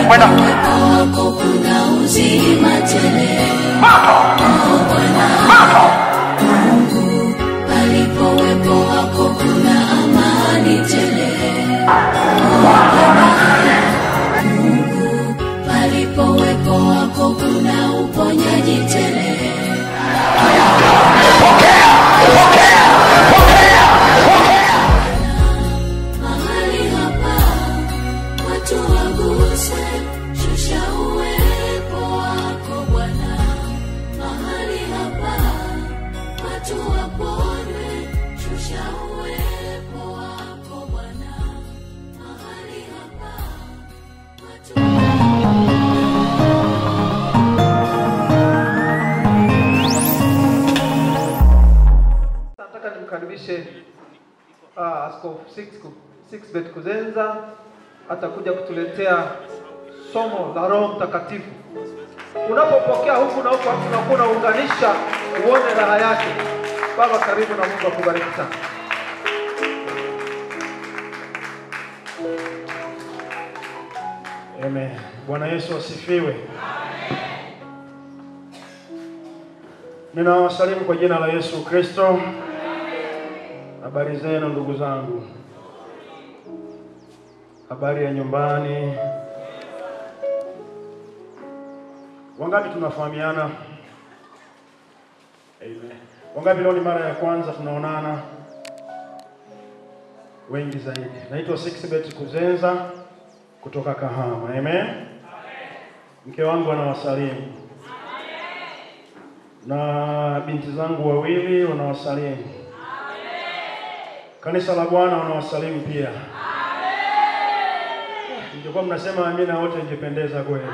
Kwenda. Kuna uzima tele. Moto. Moto. Mungu palipowepo wako kuna amani tele. Mungu palipowepo wako kuna uponyaji tele. Mahali hapa watu waguse, shusha uwepo wako Bwana. Mahali hapa watu wapone, shusha uwepo wako Bwana. Mahali hapa watu Nataka nimkaribishe Askofu Sixbeth Kuzenza, atakuja kutuletea somo la Roho Mtakatifu. Unapopokea huku na huku unakuwa unaunganisha uone raha yake. Baba karibu na Mungu akubariki sana. Amen. Bwana Yesu asifiwe. Ninawasalimu kwa jina la Yesu Kristo. Habari zenu ndugu zangu. Habari ya nyumbani. Wangapi tunafahamiana? Amen. Wangapi leo ni mara ya kwanza tunaonana? Wengi zaidi. Naitwa Sixbeth Kuzenza kutoka Kahama. Amen. Mke wangu anawasalimu. Na binti zangu wawili wanawasalimu. Kanisa la Bwana wanawasalimu pia. Ningekuwa mnasema amina wote ingependeza kweli.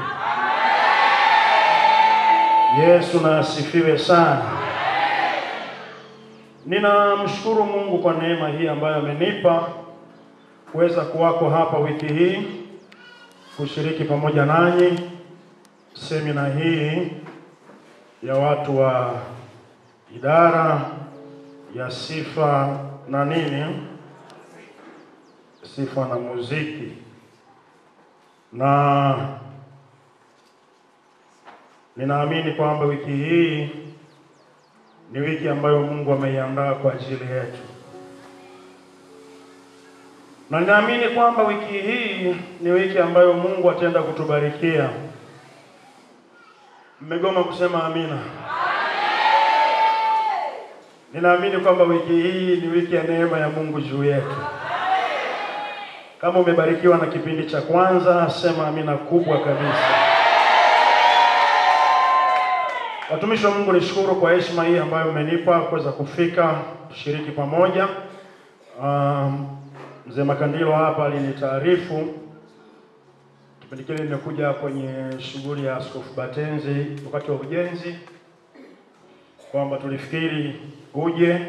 Yesu na asifiwe sana. Ninamshukuru Mungu kwa neema hii ambayo amenipa kuweza kuwako hapa wiki hii kushiriki pamoja nanyi semina hii ya watu wa idara ya sifa na nini? Sifa na muziki. Na ninaamini kwamba wiki hii ni wiki ambayo Mungu ameiandaa kwa ajili yetu. Na ninaamini kwamba wiki hii ni wiki ambayo Mungu ataenda kutubarikia. Mmegoma kusema amina. Ninaamini kwamba wiki hii ni wiki ya neema ya Mungu juu yetu. Kama umebarikiwa na kipindi cha kwanza, sema amina kubwa kabisa. Watumishi wa Mungu, nishukuru kwa heshima hii ambayo mmenipa kuweza kufika tushiriki pamoja. Mzee Makandilo hapa alinitaarifu kipindi kile nimekuja kwenye shughuli ya Askofu Batenzi wakati wa ujenzi kwamba tulifikiri uje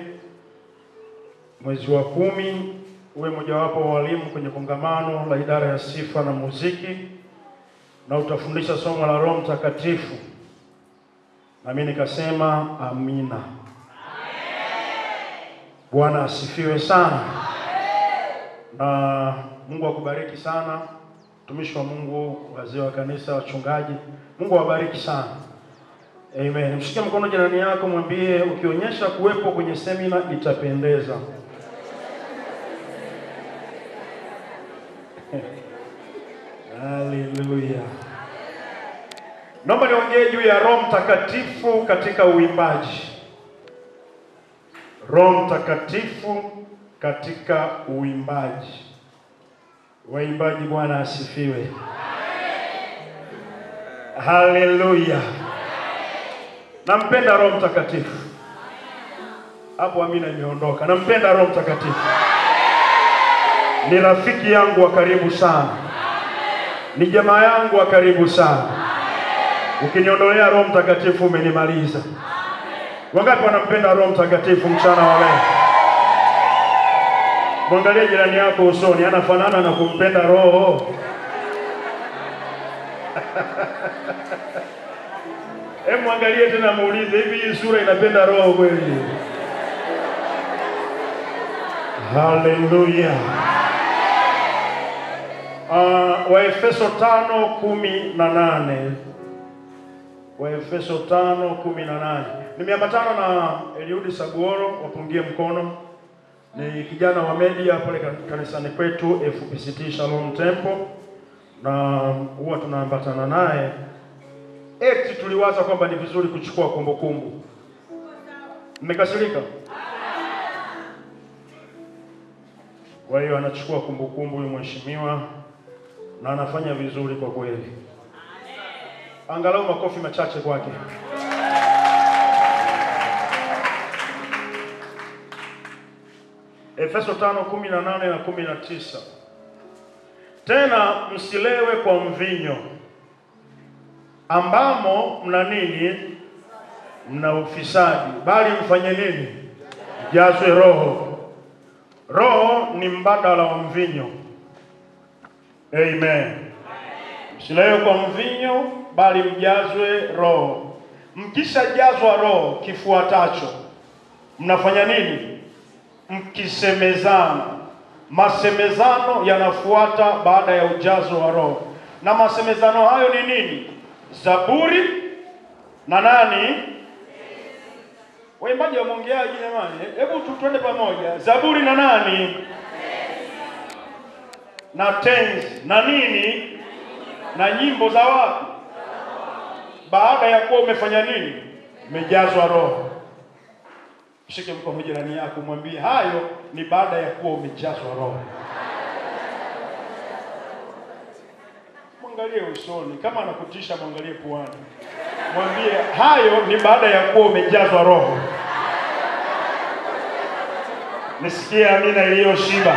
mwezi wa 10 uwe mojawapo wa walimu kwenye kongamano la idara ya sifa na muziki na utafundisha somo la Roho Mtakatifu. Na mimi nikasema amina. Bwana asifiwe sana. Na Mungu akubariki sana. Mtumishi wa Mungu, wazee wa kanisa, wachungaji, Mungu awabariki sana. Amen. Mshike mkono jirani yako, mwambie ukionyesha kuwepo kwenye semina itapendeza. Haleluya. Naomba niongee juu ya Roho Mtakatifu katika uimbaji. Roho Mtakatifu katika uimbaji. Waimbaji, Bwana asifiwe. Haleluya. Nampenda Roho Mtakatifu. Hapo amina imeondoka. Nampenda Roho Mtakatifu. Ni rafiki yangu wa karibu sana. Ni jamaa yangu wa karibu sana. Ukiniondolea Roho Mtakatifu umenimaliza. Wangapi wanampenda Roho Mtakatifu mchana wa leo? Mwangalie jirani yako usoni, anafanana na kumpenda Roho. Mwangalie tena muulize, hivi hii sura inapenda Roho kweli? Haleluya. Waefeso 5:18. Waefeso 5:18. Nimeambatana na Eliudi Saguoro, wapungie mkono. Ni kijana wa media pale kanisani kwetu FPCT Shalom Temple, na huwa tunaambatana naye. Tuliwaza kwamba ni vizuri kuchukua kumbukumbu. Mmekasirika? Kwa hiyo anachukua kumbukumbu huyu mheshimiwa, na anafanya vizuri kwa kweli. Angalau makofi machache kwake. Efeso 5:18 na 19. Tena msilewe kwa mvinyo, ambamo mna nini? Mna ufisadi, bali mfanye nini? Mjazwe Roho. Roho ni mbadala wa mvinyo. Amen. Msilewe kwa mvinyo, bali mjazwe Roho. Mkishajazwa Roho, kifuatacho mnafanya nini? Mkisemezana. Masemezano yanafuata baada ya ujazo wa Roho. Na masemezano hayo ni nini? Zaburi na nani? Waimbaji wameongeaje jamani? Hebu tuende pamoja. Zaburi na nani? Na tenzi na nini? Na nyimbo za wapi? Baada ya kuwa umefanya nini? Umejazwa Roho. Shike mkono jirani yako, mwambie hayo ni baada ya kuwa umejazwa Roho. Mwangalie usoni, kama anakutisha mwangalie puani. Mwambie hayo ni baada ya kuwa umejazwa Roho. Nisikie amina iliyoshiba.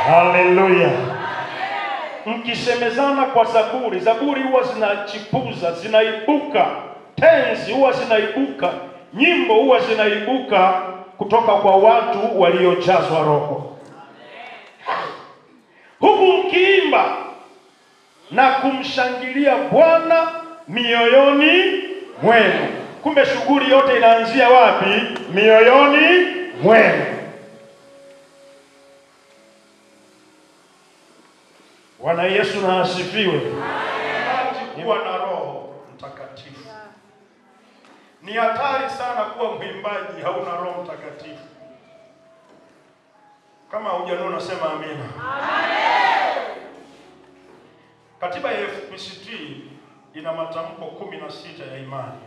Haleluya. Mkisemezana kwa zaburi. Zaburi huwa zinachipuza, zinaibuka. Tenzi huwa zinaibuka. Nyimbo huwa zinaibuka kutoka kwa watu waliojazwa Roho. Huku mkiimba na kumshangilia Bwana mioyoni mwenu. Kumbe shughuli yote inaanzia wapi? Mioyoni mwenu. Bwana Yesu na asifiwe. Kuwa na Roho Mtakatifu. Ni hatari sana kuwa mwimbaji hauna Roho Mtakatifu. Kama hujanona sema amina. Amen. Katiba ya FPCT ina matamko 16 ya imani.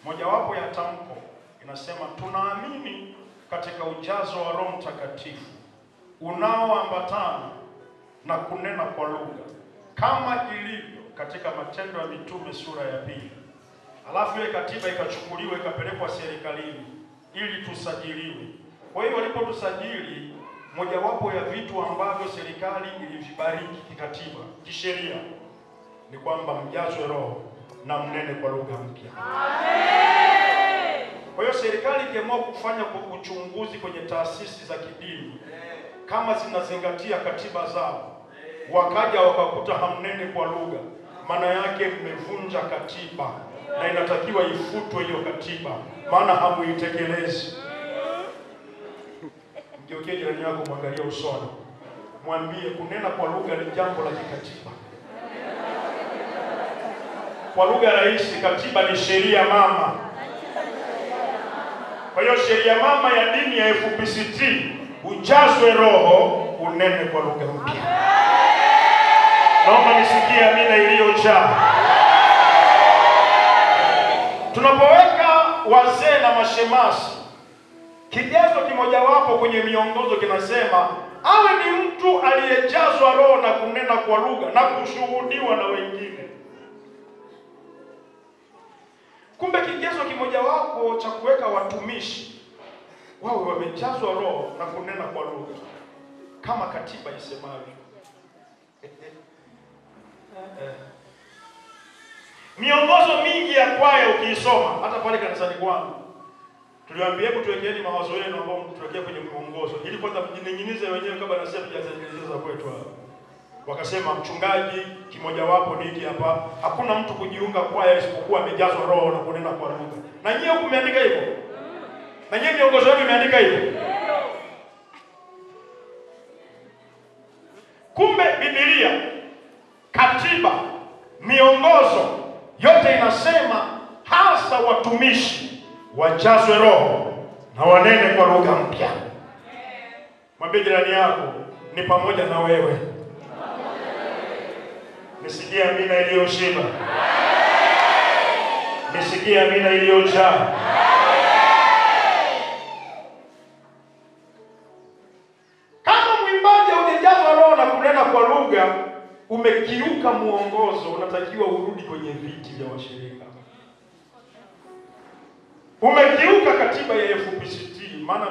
Mojawapo ya tamko inasema tunaamini katika ujazo wa Roho Mtakatifu unaoambatana na kunena kwa lugha kama ilivyo katika Matendo ya Mitume sura ya 2. Alafu ile katiba ikachukuliwa ikapelekwa serikalini ili tusajiliwe. Kwa hiyo walipotusajili, mojawapo ya vitu ambavyo serikali ilivibariki kikatiba, kisheria, ni kwamba mjazwe Roho na mnene kwa lugha mpya. Amen. Kwa hiyo serikali ikiamua kufanya uchunguzi kwenye taasisi za kidini kama zinazingatia katiba zao, wakaja wakakuta hamnene kwa lugha, maana yake mmevunja katiba na inatakiwa ifutwe hiyo katiba, maana hamuitekelezi. Mgeukie jirani yako, mwangalie usoni, mwambie kunena kwa lugha ni jambo la kikatiba. Kwa lugha rahisi, katiba ni sheria mama. Kwa hiyo sheria mama ya dini ya FPCT, ujazwe Roho, unene kwa lugha mpya. Naomba nisikie amina iliyojaa. Tunapoweka wazee na mashemasi, kijazo kimojawapo kwenye miongozo kinasema awe ni mtu aliyejazwa Roho na kunena kwa lugha na kushuhudiwa na wengine. Kumbe kigezo kimojawapo cha kuweka watumishi wawe wamejazwa Roho na kunena kwa lugha kama katiba isemavyo. Miongozo mingi ya kwaya ukiisoma hata pale kanisani kwangu, tuliwaambia hebu tuwekeeni mawazo yenu ambao mtuwekea kwenye miongozo ili kwanza mjininginize wenyewe kabla nasema tujazengeleza kwetu hapa. Wakasema mchungaji kimojawapo ni hiki hapa, hakuna mtu kujiunga kwaya isipokuwa amejazwa Roho na kunena kwa lugha. Na nyie huko umeandika hivyo? Na nyie miongozo yenu imeandika hivyo? Kumbe Biblia, katiba, miongozo yote inasema hasa watumishi wajazwe Roho na wanene kwa lugha mpya. Mwambie jirani yako, ni pamoja na wewe. Nisikie amina iliyoshiba. Nisikie amina iliyojaa. Kama mwimbaji hujajazwa Roho na kunena kwa lugha, umekiuka muongozo, unatakiwa urudi kwenye viti vya washirika. Umekiuka katiba ya FPCT, maana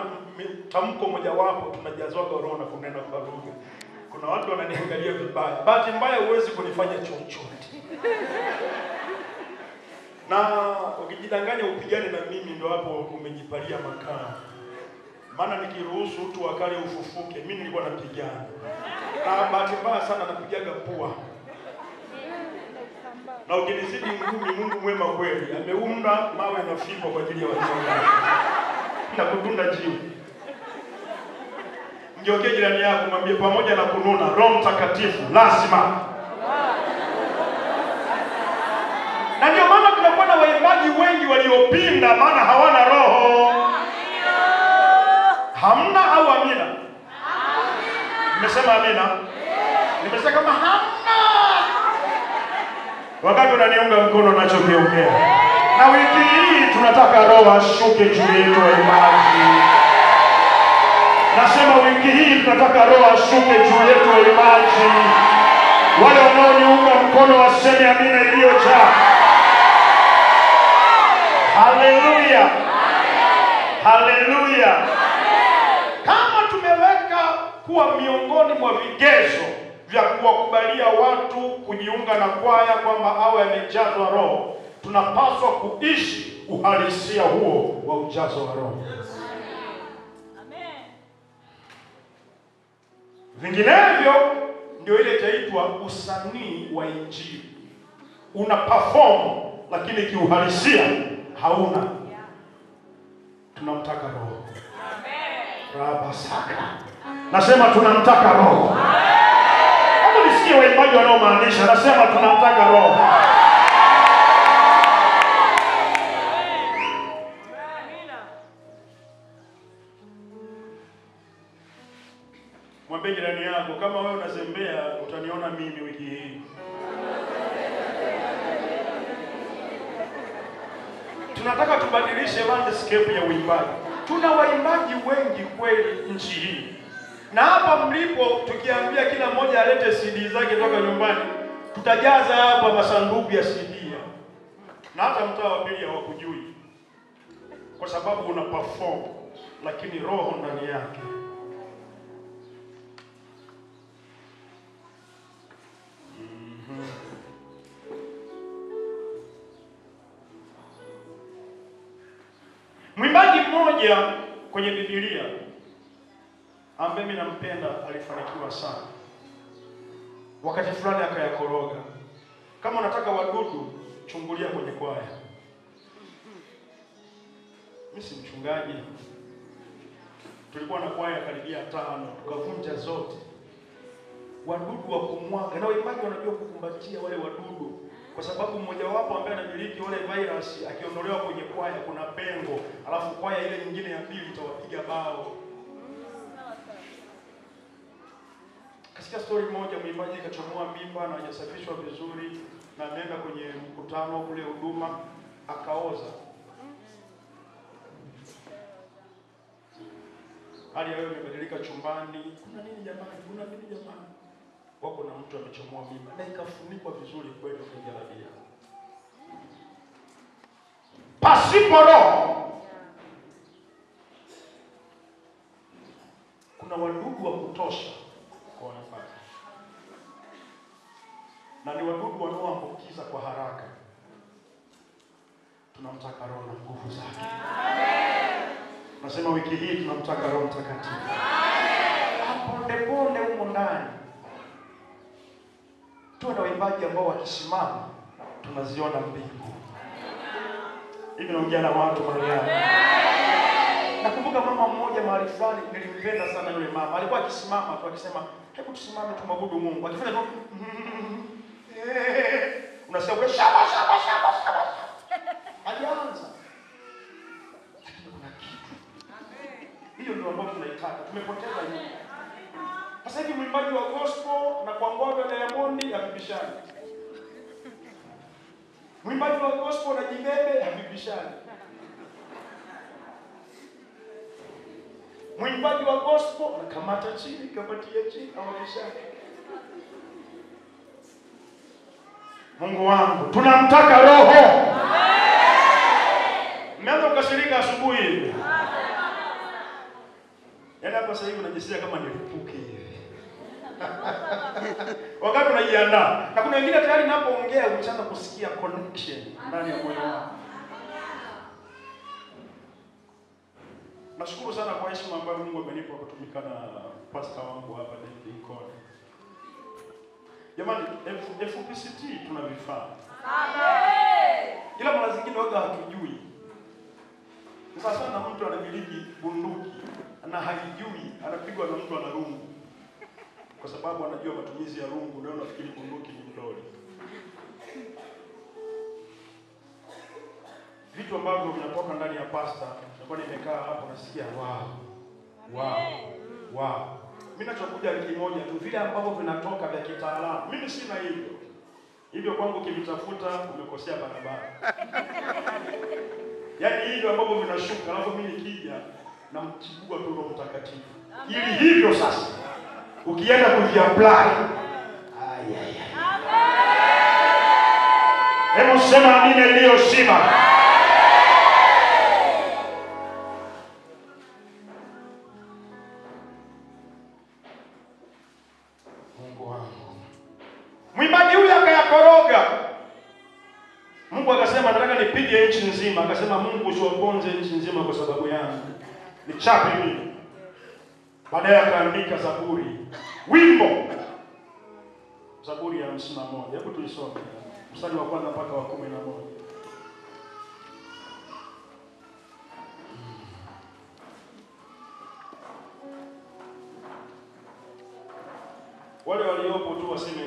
tamko mojawapo tunajazwaga Roho na kunena kwa lugha. Kuna watu wananiangalia vibaya. Bahati mbaya huwezi kunifanya chochote. Na ukijidanganya upigane na mimi, ndio hapo umejipalia makaa. Maana nikiruhusu mtu akale ufufuke, mimi nilikuwa napigana. Na bahati mbaya sana napigaga pua. Na ukinizidi ngumi, Mungu mwema kweli, ameumba mawe na fimbo kwa ajili ya wanyonge. Na kudunda jiwe. Ngeuke jirani yako, mwambie pamoja na kununa, Roho Mtakatifu lazima. Na ndio maana tunakuwa na waimbaji wengi waliopinda, maana hawana Roho. Hamna au amina? Amina. Nimesema amina? Nimesema kama hamna. Wakati unaniunga mkono nachokiongea. Na wiki hii tunataka Roho ashuke juu yetu waimbaji. Nasema wiki hii tunataka Roho ashuke juu yetu waimbaji. Wale wanaoniunga mkono waseme amina iliyojaa. Haleluya. Haleluya. Kama tumeweka kuwa miongoni mwa vigezo vya kuwakubalia watu kujiunga na kwaya kwamba awe amejazwa Roho, tunapaswa kuishi uhalisia huo wa ujazo wa Roho. Vinginevyo ndio ile itaitwa usanii wa Injili. Una perform lakini kiuhalisia hauna. Tunamtaka Roho. Raba saka. Nasema tunamtaka Roho. Hapo nisikie waimbaji wanaomaanisha, nasema tunamtaka Roho. Mwambie jirani yako, kama wewe unazembea utaniona mimi wiki hii. Tunataka tubadilishe landscape ya uimbaji. Tuna waimbaji wengi kweli nchi hii. Na hapa mlipo tukiambia kila mmoja alete CD zake toka nyumbani, tutajaza hapa masanduku ya CD. Na hata mtaa wa pili hawakujui. Kwa sababu una perform lakini Roho ndani yake. Mwimbaji mmoja kwenye Biblia ambaye mimi nampenda alifanikiwa sana. Wakati fulani akayakoroga. Kama unataka wadudu, chungulia kwenye kwaya. Mimi si mchungaji. Tulikuwa na kwaya karibia 5, tukavunja zote. Wadudu wa kumwaga. Na waimbaji wanajua kukumbatia wale wadudu. Kwa sababu mmoja wapo ambaye anamiliki wale virus akiondolewa kwenye kwaya kuna pengo, alafu kwaya ile nyingine ya pili itawapiga bao. Katika story moja mwimbaji kachomoa mimba na hajasafishwa vizuri na ameenda kwenye mkutano kule huduma akaoza. Hali yao imebadilika chumbani. Kuna nini jamani? Kuna nini jamani? Wako na mtu amechomoa mimba na ikafunikwa vizuri kweli kwa jalabia. Pasipo Roho kuna wadudu wa kutosha kwa wanafanya. Na ni wadudu wanaoambukiza kwa haraka. Tunamtaka Roho na nguvu zake. Amen. Nasema wiki hii tunamtaka Roho Mtakatifu. Amen. Ponde ponde huko ndani. Tuwe na waimbaji ambao wakisimama tunaziona mbingu. Hivi naongea na watu mahali hapa. Nakumbuka mama mmoja mahali fulani nilimpenda sana yule mama. Alikuwa akisimama tu akisema Hebu tusimame tumwabudu Mungu. Akifanya tu unasikia kwa shaba. Alianza. Lakini kuna kitu. Hiyo ndio ambayo tunaitaka. Tumepoteza hiyo. Sasa hivi mwimbaji wa gospel na kwa ngoma ya Diamond yapibishana. Mwimbaji wa gospel na Jibebe yapibishana. Mwimbaji wa gospel na kamata chini, kamatia chini, hawabishani. Mungu wangu, tunamtaka Roho. Mmeanza kukasirika asubuhi hivi. Yaani hapa sasa hivi unajisikia kama nilipuke hivi. Wakati unajiandaa. Na kuna wengine tayari ninapoongea umeanza kusikia connection ndani ya moyo wako. Nashukuru sana kwa heshima ambayo Mungu amenipa kutumika na pastor wangu hapa David Ikone. Jamani, FPCT tuna vifaa. Amen. Ila mara zingine waga hatujui. Sasa sana mtu anamiliki bunduki na haijui, anapigwa na mtu ana rungu. Kwa sababu anajua matumizi ya rungu, ndio anafikiri bunduki ni mdoli. Vitu ambavyo vinatoka ndani ya pasta, nilikuwa nimekaa hapo nasikia wow. Mimi nachokuja wiki moja tu vile ambavyo vinatoka vya kitaalamu. Mimi sina hivyo. Hivyo kwangu kimitafuta umekosea barabara. Yaani hivyo ambavyo vinashuka alafu mimi nikija na mtibua tu Roho Mtakatifu. Ili hivyo sasa ukienda kuviapply. Amen. Hebu sema amina iliyoshiba. Mwimbaji huyu akayakoroga. Mungu akasema nataka nipige nchi nzima. Akasema Mungu usiwaponze nchi nzima kwa sababu yangu. Nichape mimi. Baadaye akaandika Zaburi. Wimbo. Zaburi ya 51. Hebu tuisome. Mstari wa kwanza mpaka wa 11. Wale waliopo tu waseme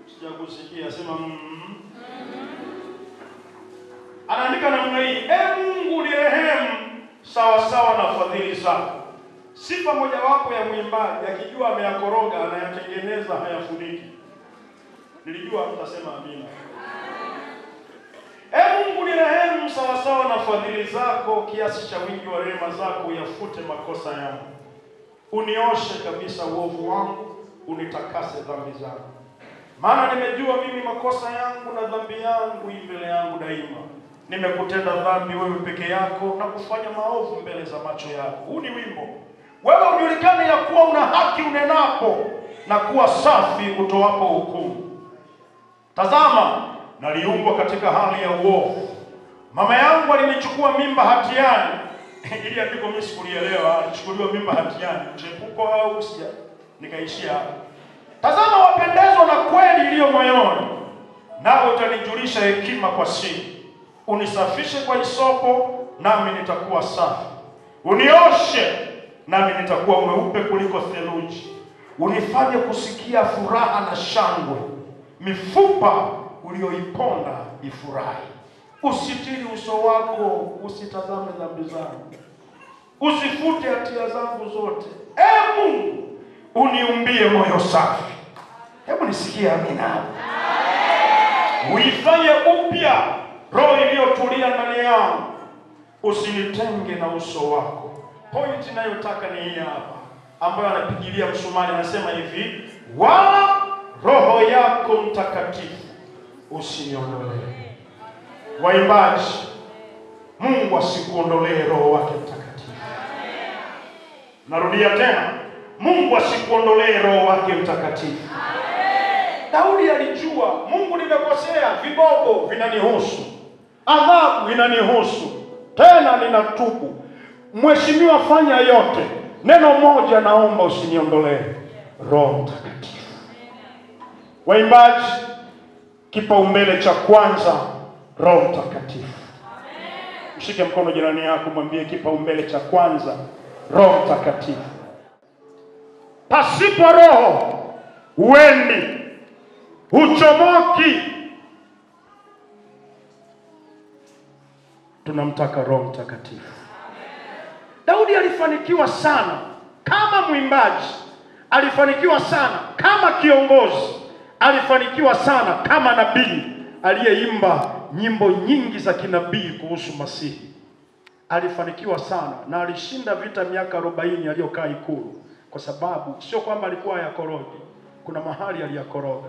sijakusikia, sema Anaandika namna hii: Mungu nirehemu sawa sawa na fadhili zako. Sifa mojawapo ya mwimbaji akijua ameyakoroga anayatengeneza hayafuniki. Nilijua mtasema amina. Mungu nirehemu sawa sawa na fadhili zako, kiasi cha wingi wa rehema zako uyafute makosa yangu. Unioshe kabisa uovu wangu, unitakase dhambi zangu. Maana nimejua mimi makosa yangu na dhambi yangu mbele yangu daima. Nimekutenda dhambi wewe peke yako na kufanya maovu mbele za macho yako. Huu ni wimbo. Wewe ujulikane ya kuwa una haki unenapo na kuwa safi utoapo hukumu. Tazama, naliumbwa katika hali ya uovu. Mama yangu alinichukua mimba hatiani. Ili andiko mimi sikulielewa, alichukuliwa mimba hatiani. Mchepuko au usija. Nikaishia hapo. Tazama, wapendezwa na kweli iliyo moyoni, nawe utanijulisha hekima kwa siri. Unisafishe kwa hisopo, nami nitakuwa safi. Unioshe, nami nitakuwa mweupe kuliko theluji. Unifanye kusikia furaha na shangwe, mifupa ulioiponda ifurahi. Usitiri uso wako, usitazame dhambi zangu. Usifute hatia zangu zote. Mungu, uniumbie moyo safi. Hebu nisikie amina. Uifanye upya roho iliyotulia ndani yangu. Usinitenge na uso wako. Point ninayotaka ni hii hapa, ambayo anapigilia msumari, anasema hivi: wala Roho yako Mtakatifu usiniondolee. Waimbaji, Mungu asikuondolee Roho wake Mtakatifu. Narudia tena, Mungu asikuondolee Roho wake Mtakatifu. Daudi alijua, Mungu nimekosea, vibogo vinanihusu, adhabu inanihusu, tena ninatubu. Mheshimiwa, fanya yote, neno moja naomba, usiniondolee Roho Mtakatifu. Waimbaji, kipaumbele cha kwanza Roho Mtakatifu. Mshike mkono jirani yako, mwambie kipaumbele cha kwanza Roho Mtakatifu. Pasipo Roho uendi, huchomoki. Tunamtaka Roho Mtakatifu. Daudi alifanikiwa sana kama mwimbaji, alifanikiwa sana kama kiongozi, alifanikiwa sana kama nabii aliyeimba nyimbo nyingi za kinabii kuhusu Masihi. Alifanikiwa sana na alishinda vita miaka 40 aliyokaa ikulu, kwa sababu sio kwamba alikuwa yakorogi. Kuna mahali aliyakoroga.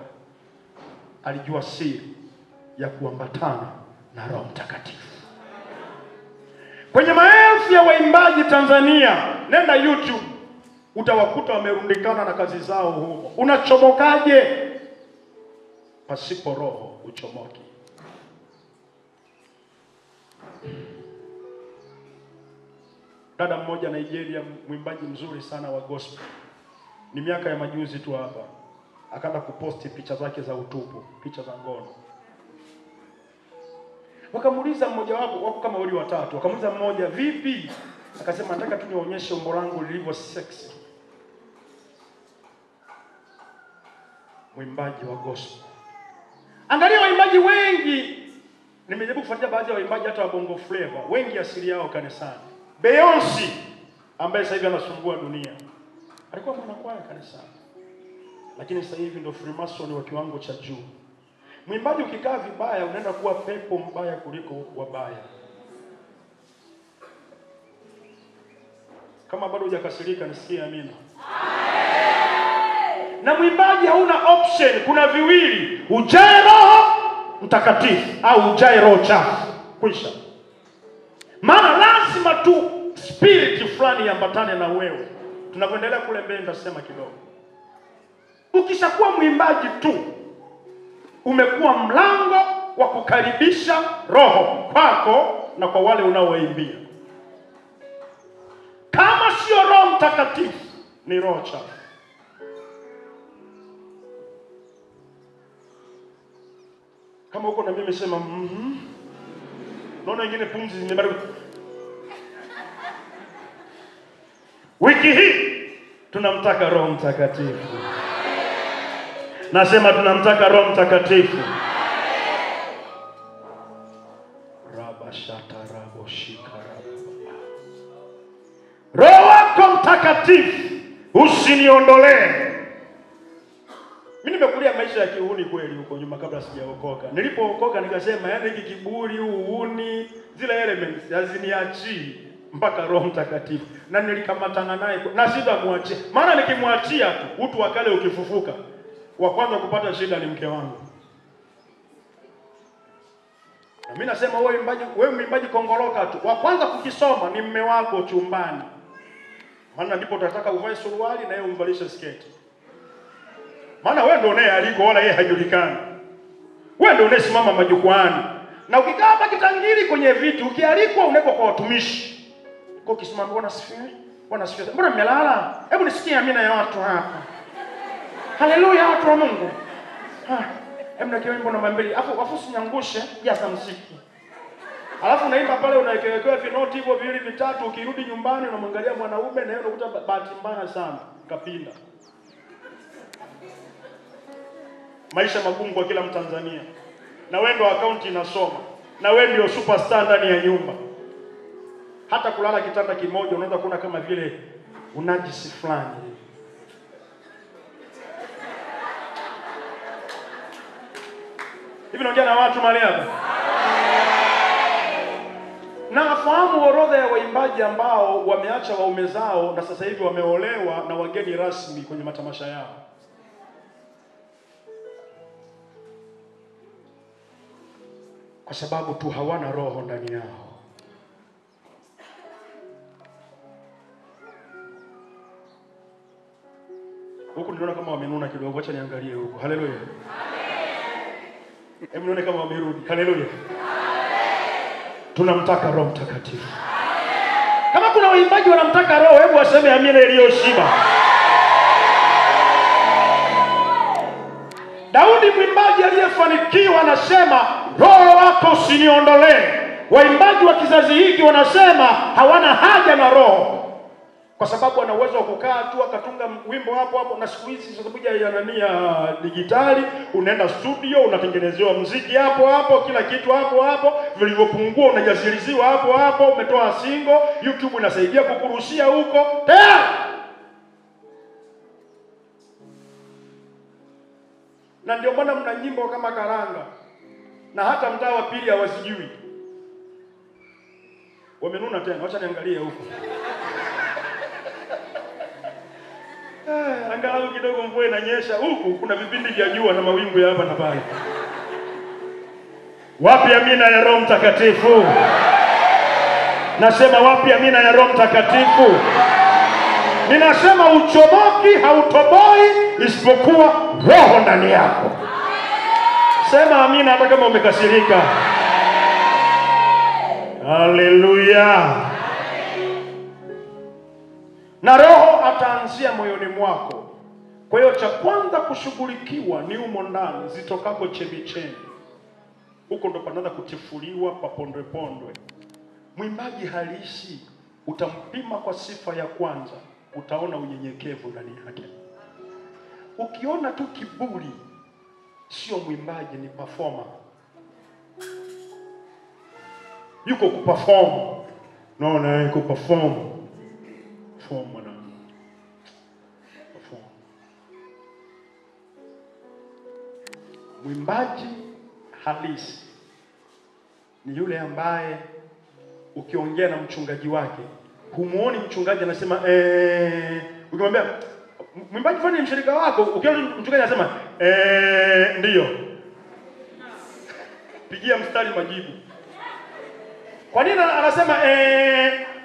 Alijua siri ya kuambatana na Roho Mtakatifu. Kwenye maelfu ya waimbaji Tanzania, nenda YouTube utawakuta wamerundikana na kazi zao huko. Unachomokaje? Pasipo Roho uchomoki. Dada mmoja Nigeria, mwimbaji mzuri sana wa gospel, ni miaka ya majuzi tu hapa, akaanza kuposti picha zake za utupu, picha za ngono. Wakamuuliza mmoja wako kama wali watatu, wakamuuliza mmoja, vipi? Akasema, nataka tu nionyeshe umbo langu lilivyo sexy. Mwimbaji wa gospel. Angalia waimbaji wengi, nimejaribu kufuatilia baadhi ya waimbaji hata wa bongo flavor, wengi asili yao kanisani. Beyonce ambaye sasa hivi anasumbua dunia, alikuwa mwanakwaya kanisani, lakini sasa hivi ndio Freemason wa kiwango cha juu. Mwimbaji ukikaa vibaya unaenda kuwa pepo mbaya kuliko wabaya. Kama bado hujakasirika nisikie amina. Na mwimbaji hauna option, kuna viwili, ujae Roho Mtakatifu au ujae roho chafu. Kwisha. Maana lazima tu spirit fulani iambatane na wewe. Tunapoendelea kule mbele nitasema kidogo. Ukishakuwa mwimbaji tu, umekuwa mlango wa kukaribisha Roho kwako na kwa wale unaoimbia. Kama sio Roho Mtakatifu, ni roho chafu. Kama uko na mimi sema naona wengine pumzi zimebaki. Wiki hii tunamtaka Roho Mtakatifu. Nasema tunamtaka Roho Mtakatifu. Rabashata raboshika rababa. Roho wako Mtakatifu usiniondolee. Mimi nimekulia maisha ya kiuni kweli huko nyuma kabla sijaokoka. Nilipookoka nikasema yani hiki kiburi, uuni, zile elements haziniachii mpaka Roho Mtakatifu. Na nilikamatana naye na sitamwachia. Maana nikimwachia tu utu wa kale ukifufuka, wa kwanza kupata shida ni mke wangu. Na mimi nasema wewe mwimbaji kongoroka tu, wa kwanza kukisoma ni mume wako chumbani. Maana ndipo utataka uvae suruali na yeye umvalishe sketi. Maana wewe ndio unayealiko wala yeye hajulikani. Wewe ndio unayesimama majukwaani. Na ukikaa hapa Kitangiri kwenye vitu, ukialikwa unawekwa kwa watumishi. Kwa kisimama bwana sifiwe. Mbona mmelala? Hebu nisikie amina ya watu hapa. Haleluya watu wa Mungu. Hebu na kiwimbo namba 2. Afu usinyangushe jaza muziki. Alafu unaimba pale unawekewa vinoti hivyo 2 3, ukirudi nyumbani unamwangalia mwanaume na yeye unakuta bahati mbaya sana kapinda. Maisha magumu kwa kila Mtanzania. Na wewe ndio account inasoma. Na wewe ndio superstar ndani ya nyumba. Hata kulala kitanda kimoja unaweza kuona kama vile unajisi fulani. Hivi naongea na watu mahali hapa. Na afahamu orodha ya waimbaji ambao wameacha waume zao na sasa hivi wameolewa na wageni rasmi kwenye matamasha yao. Kwa sababu tu hawana Roho ndani yao. Huku niliona kama wamenuna kidogo, acha niangalie huko. Haleluya. Amen. Hebu nione kama wamerudi. Haleluya. Amen. Tunamtaka Roho Mtakatifu. Amen. Kama kuna waimbaji wanamtaka Roho, hebu waseme amina iliyoshiba. Daudi mwimbaji aliyefanikiwa anasema Roho wako usiniondolee. Waimbaji wa kizazi hiki wanasema hawana haja na Roho. kwa sababu ana uwezo wa kukaa tu akatunga wimbo hapo hapo. Na siku hizi sababu ya nani ya digitali, unaenda studio unatengenezewa muziki hapo hapo, kila kitu hapo hapo, vilivyopungua unajaziliziwa hapo hapo, umetoa single, YouTube inasaidia kukurushia huko tayari. Na ndio maana mna nyimbo kama karanga na hata mtaa wa pili hawasijui. Wamenuna tena, acha niangalie huko. Angalau kidogo mvua inanyesha huku, kuna vipindi vya jua na mawingu ya hapa na pale. Wapi amina ya Roho Mtakatifu? Nasema wapi amina ya Roho Mtakatifu? Ninasema uchomoki hautoboi isipokuwa Roho ndani yako. Sema amina hata kama umekasirika. Haleluya. Na Roho ataanzia moyoni mwako. Kwa hiyo cha kwanza kushughulikiwa ni umo ndani, zitokako chemichemi. Huko ndo panaanza kutifuliwa papondwe pondwe. Mwimbaji halisi utampima kwa sifa ya kwanza, utaona unyenyekevu ndani yake. Ukiona tu kiburi, sio mwimbaji, ni performer. Yuko kuperform. Naona yuko perform. Perform mwana. Perform. Mwimbaji halisi ni yule ambaye ukiongea na mchungaji wake, humuoni mchungaji anasema ukimwambia mwimbaji fani ni mshirika wako, ukiona mchungaji anasema ndio, pigia mstari majibu. Kwa nini anasema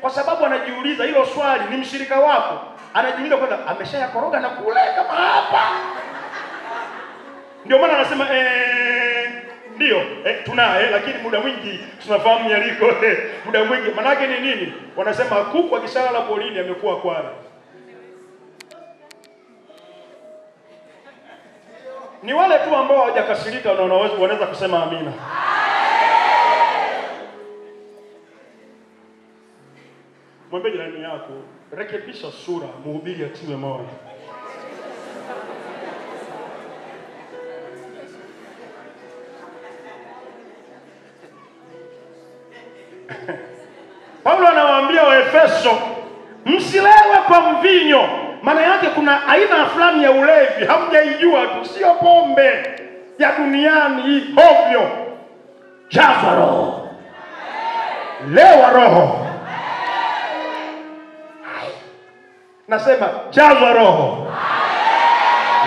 kwa sababu anajiuliza hilo swali, ni mshirika wako, anajiuliza kwanza ameshayakoroga na kule kama hapa. Ndio maana anasema ndio, tunaye, lakini muda mwingi tunafahamu yaliko. Muda mwingi maana yake ni nini? Wanasema kuku akishalala polini amekuwa kwara. Ni wale tu ambao hawajakasirika na wanaweza kusema amina. Mwambie jirani yako, rekebisha sura, mhubiri atiwe moyo. Paulo anawaambia Waefeso, msilewe kwa mvinyo. Maana yake kuna aina fulani ya ulevi hamjaijua tu, sio pombe ya duniani hii ovyo. Jazwa Roho. Lewa Roho. Nasema jazwa Roho.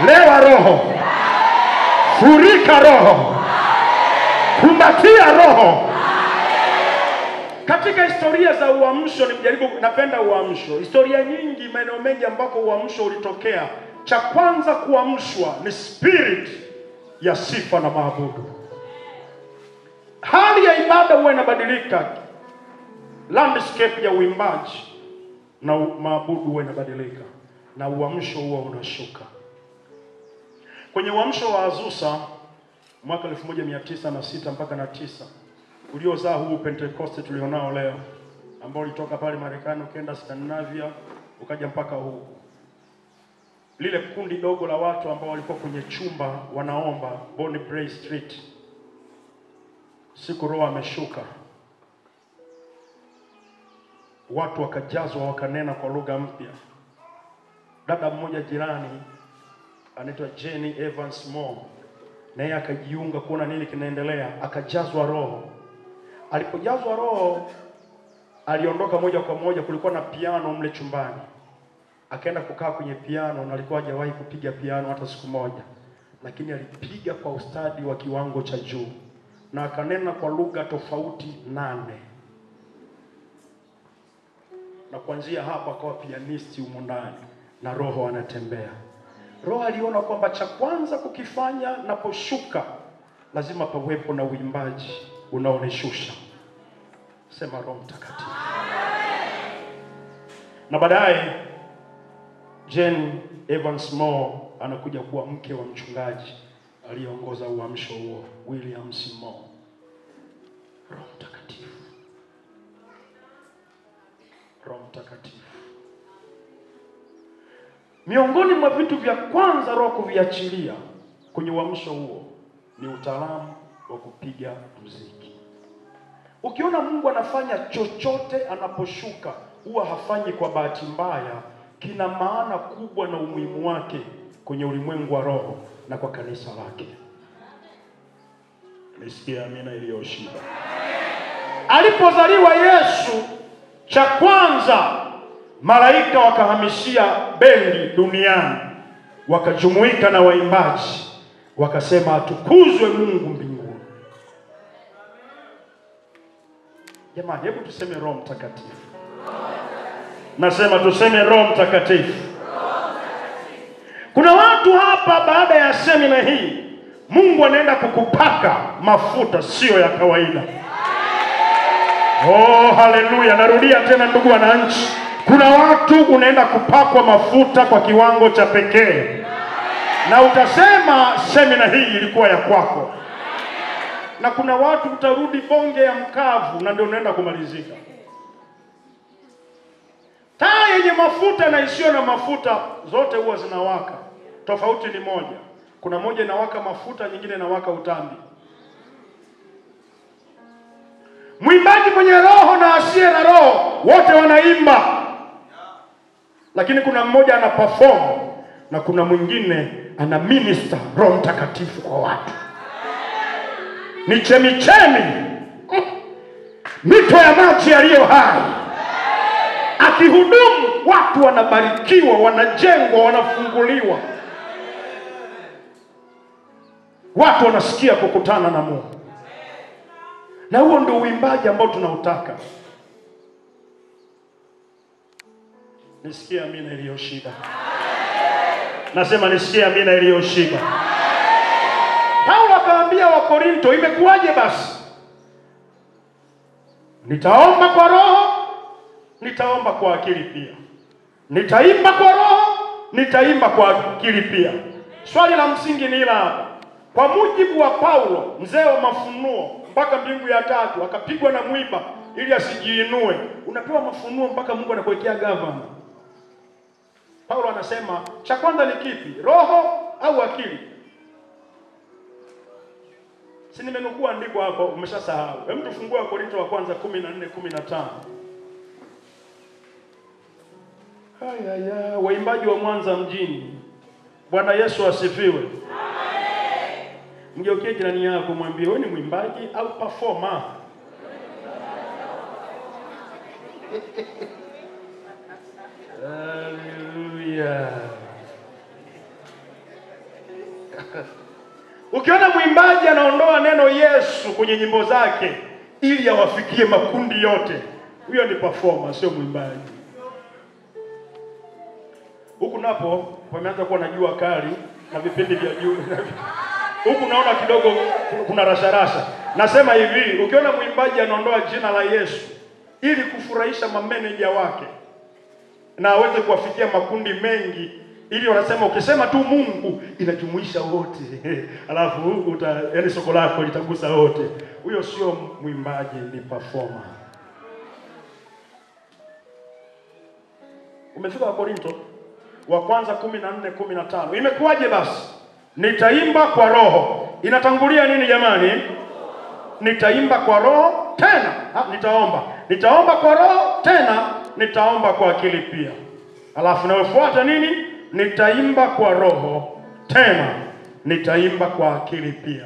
Lewa Roho. Furika Roho. Kumbatia Roho. Katika historia za uamsho, napenda uamsho. Historia nyingi, maeneo mengi ambako uamsho ulitokea, cha kwanza kuamshwa ni spirit ya sifa na maabudu. Hali ya ibada huwa inabadilika, landscape ya uimbaji na maabudu huwa inabadilika, na uamsho huwa unashuka. Kwenye uamsho wa Azusa mwaka 1906 mpaka na 9 uliozaa huu Pentecost tulionao leo, ambao ulitoka pale Marekani ukaenda Scandinavia ukaja mpaka huku. Lile kundi dogo la watu ambao walikuwa kwenye chumba wanaomba Bonnie Bray Street, siku Roho ameshuka, watu wakajazwa, wakanena kwa lugha mpya. Dada mmoja jirani anaitwa Jenny Evans Moore, naye akajiunga kuona nini kinaendelea, akajazwa Roho. Alipojazwa Roho, aliondoka moja kwa moja, kulikuwa na piano mle chumbani. Akaenda kukaa kwenye piano, na alikuwa hajawahi kupiga piano hata siku moja, lakini alipiga kwa ustadi wa kiwango cha juu, na akanena kwa lugha tofauti 8. Na kuanzia hapo akawa pianisti humo ndani, na Roho anatembea. Roho aliona kwamba cha kwanza kukifanya naposhuka lazima pawepo na uimbaji unaonishusha. Sema Roho Mtakatifu. Na baadaye Jane Evans Moore anakuja kuwa mke wa mchungaji aliyeongoza uamsho huo, William C. Moore. Roho Mtakatifu. Roho Mtakatifu. Miongoni mwa vitu vya kwanza Roho kuviachilia kwenye uamsho huo ni utaalamu wa kupiga muziki. Ukiona Mungu anafanya chochote anaposhuka, huwa hafanyi kwa bahati mbaya, kina maana kubwa na umuhimu wake kwenye ulimwengu wa roho na kwa kanisa lake. Nisikia amina iliyoshiba. Alipozaliwa Yesu, cha kwanza malaika wakahamishia bendi duniani, wakajumuika na waimbaji, wakasema atukuzwe Mungu mbinguni. Jamani, hebu tuseme Roho Mtakatifu. Nasema tuseme Roho Mtakatifu. Kuna watu hapa baada ya semina hii, Mungu anaenda kukupaka mafuta sio ya kawaida. Oh, haleluya. Narudia tena ndugu wananchi, kuna watu unaenda kupakwa mafuta kwa kiwango cha pekee. Na utasema semina hii ilikuwa ya kwako. Na kuna watu utarudi bonge ya mkavu na ndio unaenda kumalizika. Taa yenye mafuta na isiyo na mafuta zote huwa zinawaka. Tofauti ni moja. Kuna moja inawaka mafuta, nyingine inawaka utambi. Mwimbaji mwenye roho na asiye na roho wote wanaimba. Lakini kuna mmoja ana perform na kuna mwingine ana minister Roho Mtakatifu kwa watu. Ni chemichemi, mito ya maji yaliyo hai. Akihudumu watu wanabarikiwa, wanajengwa, wanafunguliwa. Watu wanasikia kukutana na Mungu. Na huo ndio uimbaji ambao tunautaka. Nisikia amina iliyoshiba. Nasema nisikia amina iliyoshiba. Paulo akaambia wa Korinto, imekuwaje basi? Nitaomba kwa roho, nitaomba kwa akili pia. Nitaimba kwa roho, nitaimba kwa akili pia. Swali la msingi ni hila hapa. Kwa mujibu wa Paulo, mzee wa mafunuo, mpaka mbingu ya tatu akapigwa na mwiba ili asijiinue. Unapewa mafunuo mpaka Mungu anakuwekea gavana. Paulo anasema, cha kwanza ni kipi? Roho au akili? Si nimenukuu andiko hapo, umeshasahau. Hebu tufungue Korinto wa kwanza 14:15. Haya, waimbaji wa Mwanza mjini. Bwana Yesu asifiwe. Amen. Mgeukie jirani yako mwambie, wewe ni mwimbaji au performer? Haleluya. Ukiona mwimbaji anaondoa neno Yesu kwenye nyimbo zake ili awafikie makundi yote, huyo ni performer, sio mwimbaji. Huku napo wameanza kuwa na jua kali na vipindi vya jua. Huku naona kidogo kuna rasharasha. Nasema hivi, ukiona mwimbaji anaondoa jina la Yesu ili kufurahisha mameneja wake na aweze kuwafikia makundi mengi, ili wanasema ukisema tu Mungu inajumuisha wote. Alafu yaani soko lako litagusa wote. Huyo sio mwimbaji, ni performer. Umefika wa Korinto wa kwanza 14:15. Imekuwaje basi? Nitaimba kwa roho. Inatangulia nini jamani? Nitaimba kwa roho tena. Nitaomba. Nitaomba kwa roho tena, nitaomba kwa akili pia. Alafu naofuata nini? Nitaimba kwa roho tena, nitaimba kwa akili pia.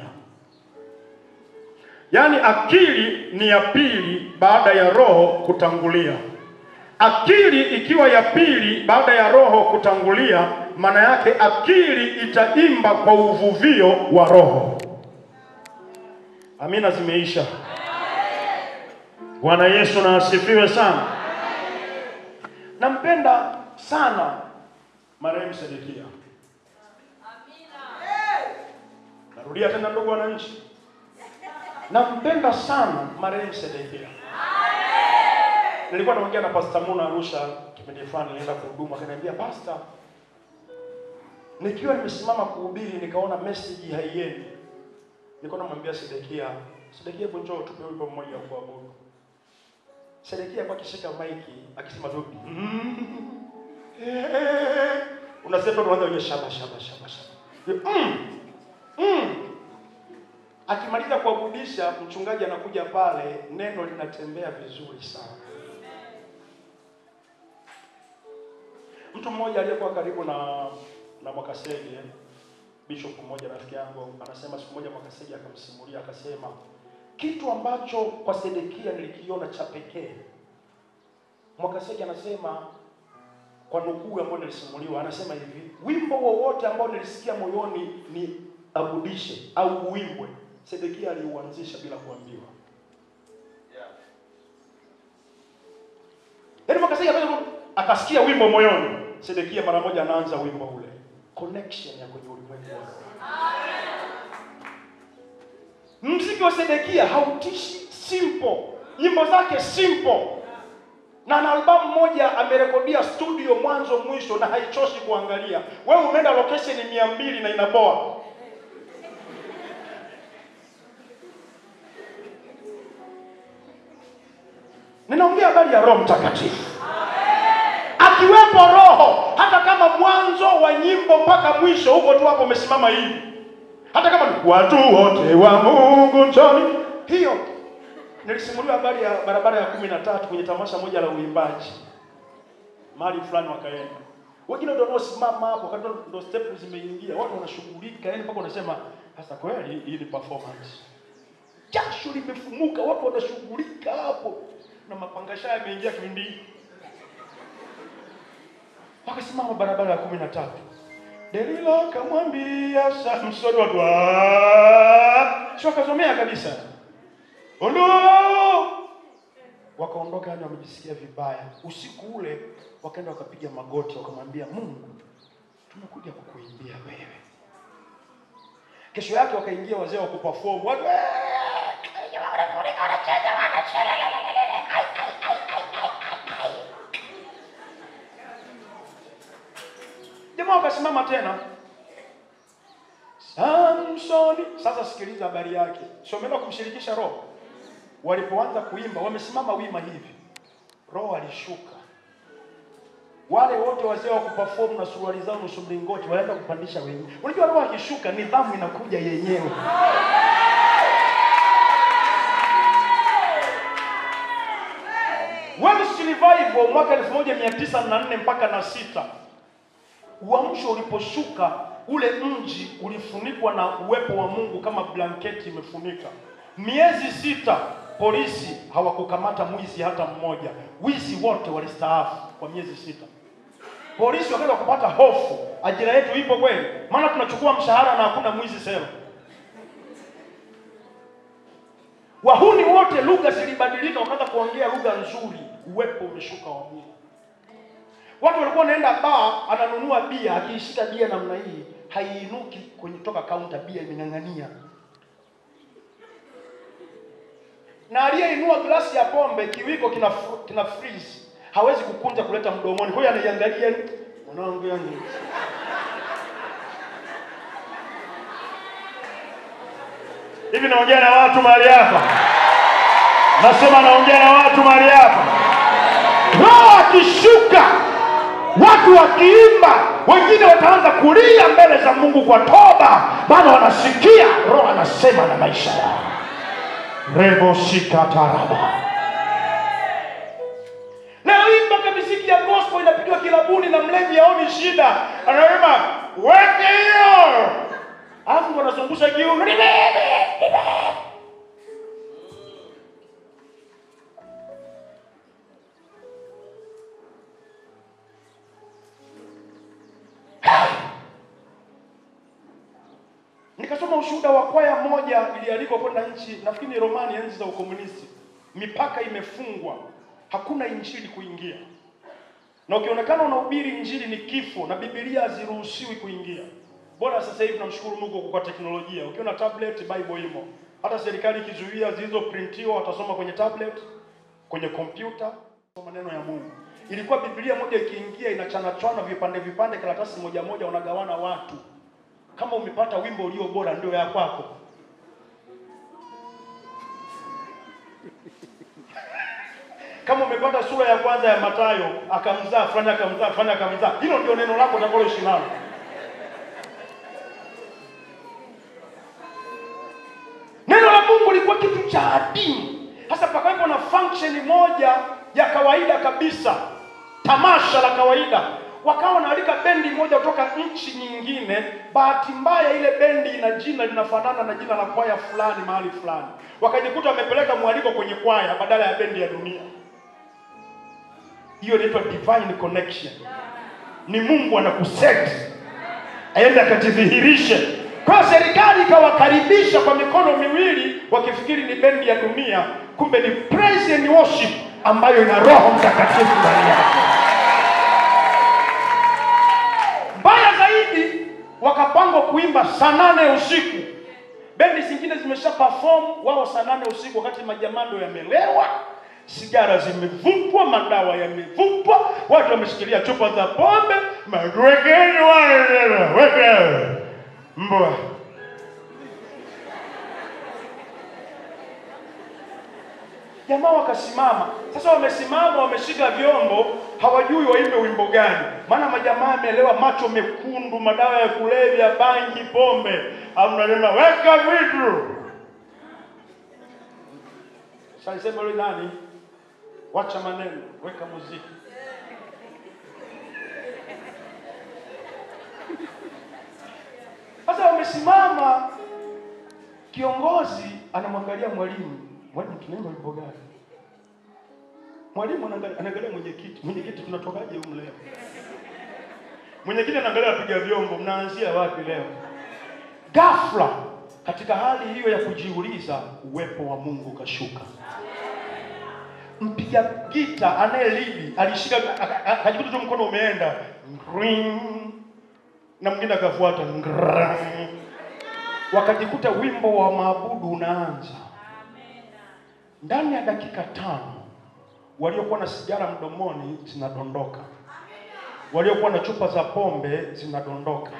Yaani akili ni ya pili baada ya roho kutangulia. Akili ikiwa ya pili baada ya roho kutangulia, maana yake akili itaimba kwa uvuvio wa roho. Amina zimeisha. Bwana Yesu na asifiwe sana. Nampenda sana marehemu Sedekia. Amina. Narudia tena ndugu wananchi. Nampenda sana marehemu Sedekia. Nilikuwa naongea na Pastor Muna Arusha kipindi fulani, nilienda kuhudumu, akaniambia, "Pastor, nikiwa nimesimama kuhubiri nikaona message haiendi." Nilikuwa namwambia Sedekia, "Sedekia, njoo tupe wimbo mmoja wa kuabudu." Sedekia kwa kishika maiki akisema tu, Unasema unaanza wenye shaba. Akimaliza kuabudia, mchungaji anakuja pale, neno linatembea vizuri sana. Mtu mmoja aliyekuwa karibu na Mwakasege, bishop mmoja rafiki yangu, anasema siku moja Mwakasege akamsimulia, akasema kitu ambacho kwa Sedekia nilikiona cha pekee. Mwakasege anasema kwa nukuu ambayo nilisimuliwa, anasema hivi, wimbo wowote ambao nilisikia moyoni ni abudishe au uimbwe, Sedekia aliuanzisha bila kuambiwa. Yaani Mwakasege akasikia wimbo moyoni, Sedekia mara moja anaanza wimbo ule. Connection ya kwenye ulimwengu wa roho. Muziki wa Sedekia hautishi, simple. Nyimbo zake simple. Na na albamu moja amerekodia studio mwanzo mwisho na haichoshi kuangalia. Wewe umeenda location 200 na inaboa. Ninaongea habari ya Roho Mtakatifu. Akiwepo Roho, hata kama mwanzo wa nyimbo mpaka mwisho huko tu hapo umesimama hivi. Hata kama ni watu wote wa Mungu njoni. Hiyo nilisimuliwa habari ya barabara ya 13 kwenye tamasha moja la uimbaji. Mahali fulani wakaenda. Wengine ndio wanaosimama hapo wakati ndio step zimeingia. Watu wanashughulika, yani mpaka unasema sasa kweli hii ni performance. Jasho limefumuka, watu wanashughulika hapo. Na mapangasha yameingia kipindi. Wakasimama barabara ya 13. Delila kamwambia Samsoni watu sio akasomea kabisa. Ondo! Wakaondoka yani wamejisikia vibaya. Usiku ule wakaenda wakapiga magoti wakamwambia Mungu, tumekuja kukuimbia wewe. Kesho yake wakaingia wazee wa kuperform. Watu jamaa wakasimama tena. Samsoni, sasa sikiliza habari yake. Sio umeenda kumshirikisha Roho. Walipoanza kuimba, wamesimama wima hivi. Roho alishuka. Wale wote wazee wa kuperform na suruali zao nusu mlingoti wanaenda kupandisha wenyewe. Unajua Roho akishuka nidhamu inakuja yenyewe. Women's Revival mwaka 1904 mpaka na 6. Uamsho uliposhuka, ule mji ulifunikwa na uwepo wa Mungu kama blanketi imefunika. Miezi 6 polisi hawakukamata mwizi hata mmoja. Wizi wote walistaafu kwa miezi 6. Polisi wakaanza kupata hofu, ajira yetu ipo kweli? Maana tunachukua mshahara na hakuna mwizi sema. Wahuni wote lugha zilibadilika, wakaanza kuongea lugha nzuri, uwepo umeshuka wa Mungu. Watu walikuwa wanaenda bar, ananunua bia, akiishika bia namna hii, haiinuki kwenye toka counter, bia imengangania. Na aliyeinua glasi ya pombe, kiwiko kina freeze. Hawezi kukunja kuleta mdomoni. Kwa hiyo anaiangalia mwanangu yani. Hivi naongea na watu mahali hapa. Nasema naongea na watu mahali hapa. Roho akishuka, watu wakiimba, wengine wataanza kulia mbele za Mungu kwa toba, maana wanasikia Roho anasema na maisha yao. Rebo shikataraba. Leo imba kama muziki ya gospel inapigwa kilabuni na mlevi haoni shida. Anasema, "Weke hiyo." Alafu wanazungusha kiuno. Nikasoma ushuhuda wa kwaya moja ilialikwa kwenda nchi, nafikiri ni Romania, enzi za ukomunisti. Mipaka imefungwa. Hakuna injili kuingia. Na ukionekana unahubiri injili ni kifo, na Biblia haziruhusiwi kuingia. Bora sasa hivi tunamshukuru Mungu kwa teknolojia. Ukiona tablet, Bible imo. Hata serikali ikizuia zilizo printiwa watasoma kwenye tablet, kwenye kompyuta, maneno ya Mungu. Ilikuwa Biblia moja ikiingia inachanachana vipande karatasi moja moja unagawana watu. Kama umepata wimbo ulio bora ndio ya kwako. Kama umepata sura ya kwanza ya Mathayo, akamzaa fulani akamzaa fulani akamzaa, hilo ndio neno lako utakaloishi nalo. Neno la Mungu lilikuwa kitu cha adimu. Hasa pakawepo na function moja ya kawaida kabisa, tamasha la kawaida. Wakawa wanaalika bendi moja kutoka nchi nyingine. Bahati mbaya ile bendi ina jina linafanana na jina la kwaya fulani mahali fulani. Wakajikuta wamepeleka mwaliko kwenye kwaya badala ya bendi ya dunia. Hiyo inaitwa divine connection. Ni Mungu anakuset aende akajidhihirishe. Kwa serikali ikawakaribisha kwa mikono miwili wakifikiri ni bendi ya dunia, kumbe ni praise and worship ambayo ina Roho Mtakatifu ndani yake. Baya zaidi, wakapangwa kuimba saa 8 usiku. Bendi zingine zimesha perform, wao saa 8 usiku wakati majamando yamelewa, sigara zimevutwa, madawa yamevutwa, watu wameshikilia chupa za pombe, magwegeni wale mbwa. Jamaa wakasimama. Sasa wamesimama, wameshika vyombo, hawajui waimbe wimbo gani. Maana majamaa yamelewa, macho mekundu, madawa ya kulevya, bangi, pombe. Amnasema weka vitu. Sasa sema yule nani? Wacha maneno, weka muziki. Sasa wamesimama, kiongozi anamwangalia mwalimu. Mwalimu, tunaimba wimbo gani? Mwalimu anaangalia mwenyekiti. Mwenyekiti, tunatokaje huko leo? Mwenyekiti anaangalia wapiga vyombo, mnaanzia wapi leo? Ghafla katika hali hiyo ya kujiuliza, uwepo wa Mungu kashuka. Mpiga gita anayelidi alishika, akajikuta tu mkono umeenda ring, na mwingine akafuata ngrang. Wakajikuta wimbo wa maabudu unaanza. Ndani ya dakika 5 waliokuwa na sigara mdomoni zinadondoka. Waliokuwa na chupa za pombe zinadondoka.